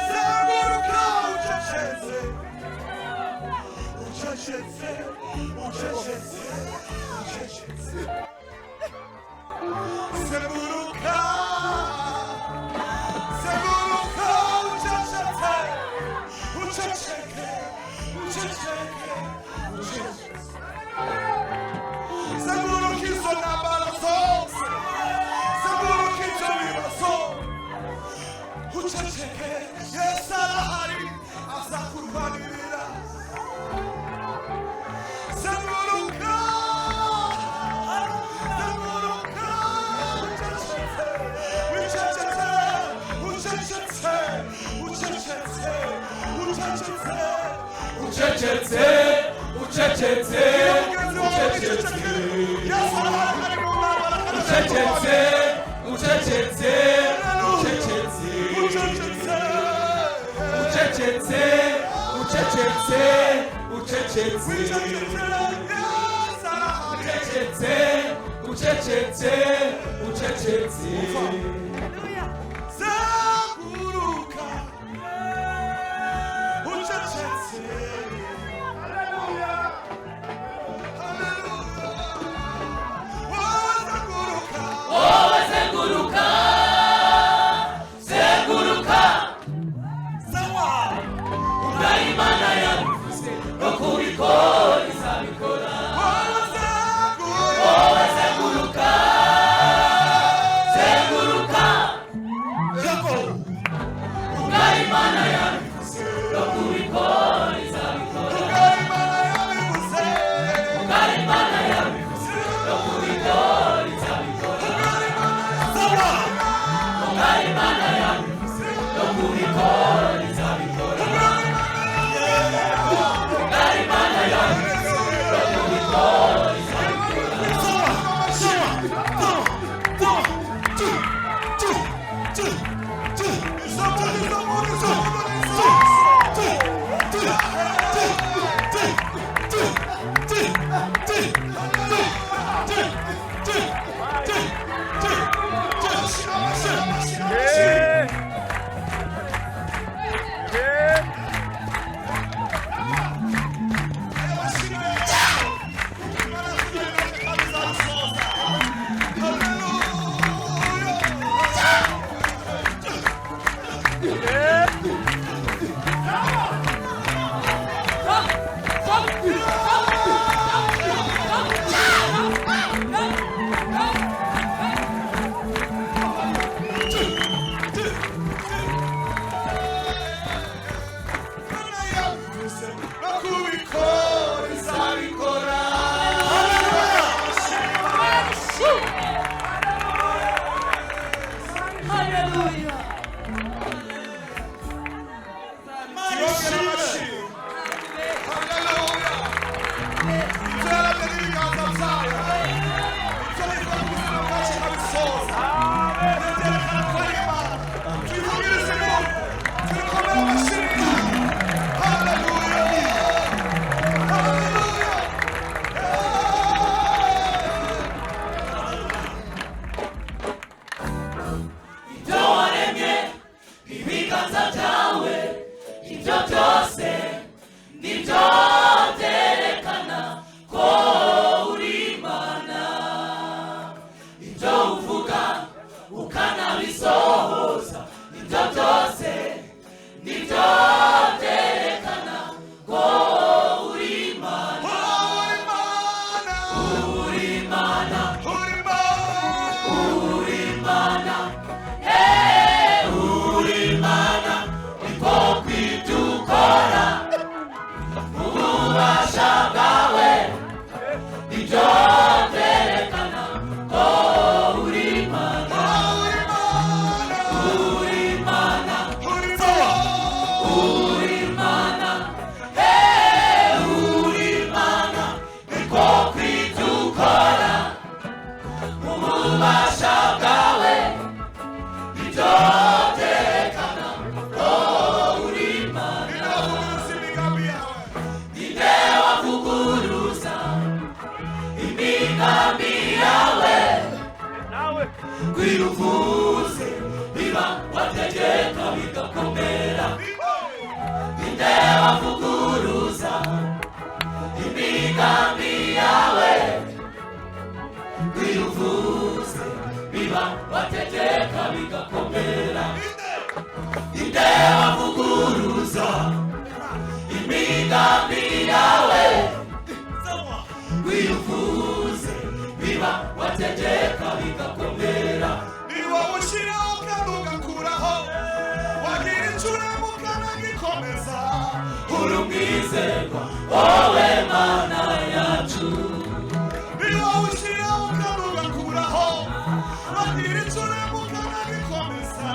Zaguruka ucecetse Zeguruka ucecetse Zeguruka izo ntambara zose Zeguruka ibyo bibazo uceceke Yesu arahari azakurwanirira Zeguruka wowe zeguruka Imana yabivuze no kubikora izabikora. Wowe zenguruka zenguruka ubwo Imana yabivuze no kubikora izabikora. Ubwo Imana yabivuze no kubikora izabikora. Ubwo Imana yabivuze no kubikora izabikora. Ubwo Imana yabivuze no kubikora Kwiruvuze biba wategeka bigakomera. Inde wavuguruza imigambi yawe. Kwiruvuze biba wategeka bigakomera. Inde wavuguruza imigambi yawe. Kwiruvuze biba wategeka bigakomera. niba ushyiraho kandi ugakuraho wagira icuramo ukanagikomeza. Uri umwizerwa wowe Mana yacu. niba ushyiraho kandi ugakuraho wagira icuramo ukanagikomeza.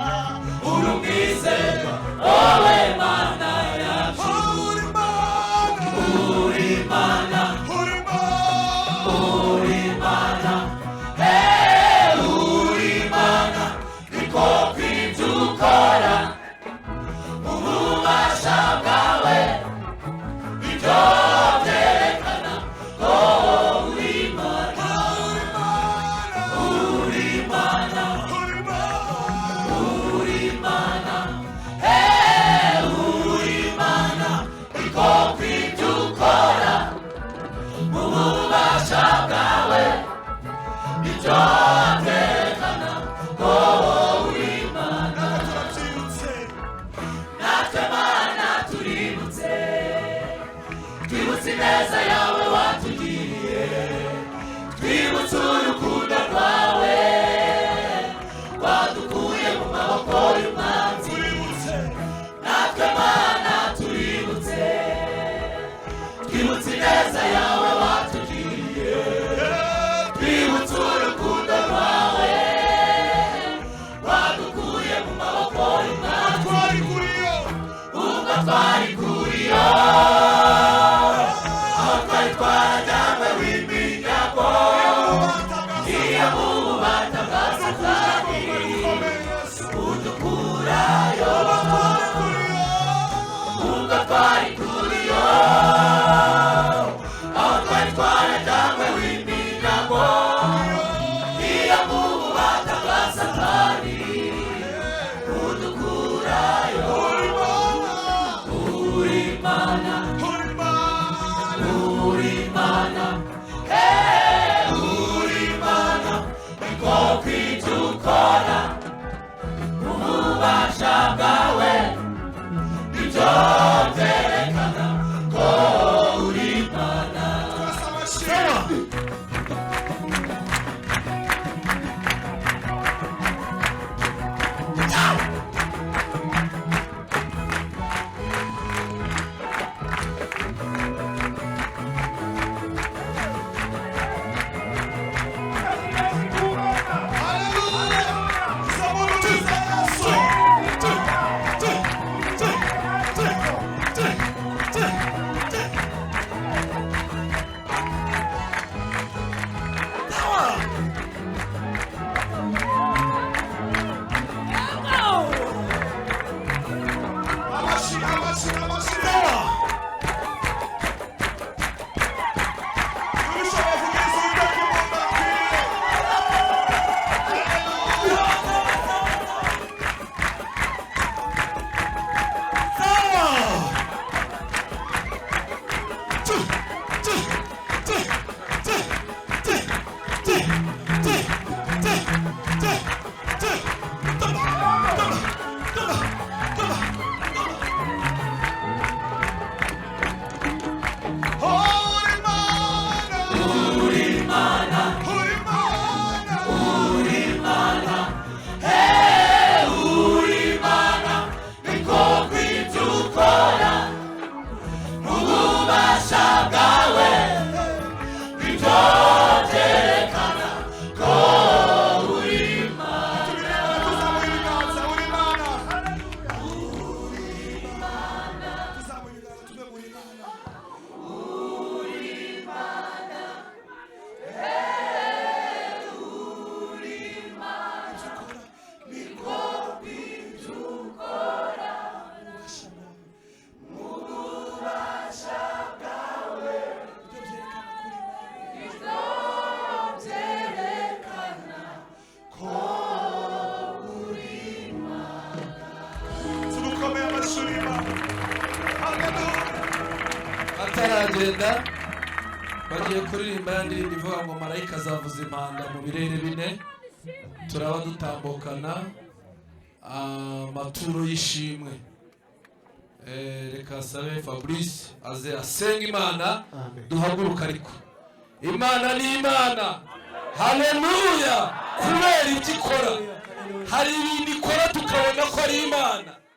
Uri umwizerwa wowe Mana yacu. uri Mana Uri Mana uri Mana uri Mana uri Mana niko kw'ibyo ukora mu bubasha bwawe. Ibyo byerekana ko uri Mana. Uri Mana uri Mana uri Mana twibutse ineza yawe watugiriye, twibutse urukundo rwawe wadukuye mu maboko y'umwanzi, natwe Mana tuributse, twibutse ineza yawe watugiriye, twibutse urukundo rwawe wadukuye mu maboko y'umwanzi, ubwo twari kuriyo, aho twari twarajyanywe w'iminyago, iyo mu bubata bwa Satani udukurayo, ubwo twari kuriyo, aho twari twarajyanywe w'iminyago, iyo mu bubata bwa Satani udukurayo. Uri Mana, uri Mana, uri Mana, niko kw'ibyo ukora ububasha bwawe nibyo byerekana ko uri Mana. ataragenda bagiye kuririmba yandi ivuga ngo marayika azavuza impanda mu birere bine, turaba dutambukana amaturo y'ishimwe. Reka sabe Fabrice aze asenga Imana, duhaguruka ariko Imana ni Imana. Haleluya! Kubera ibyo ikora, hari ibintu ikora tukabona ko ari Imana.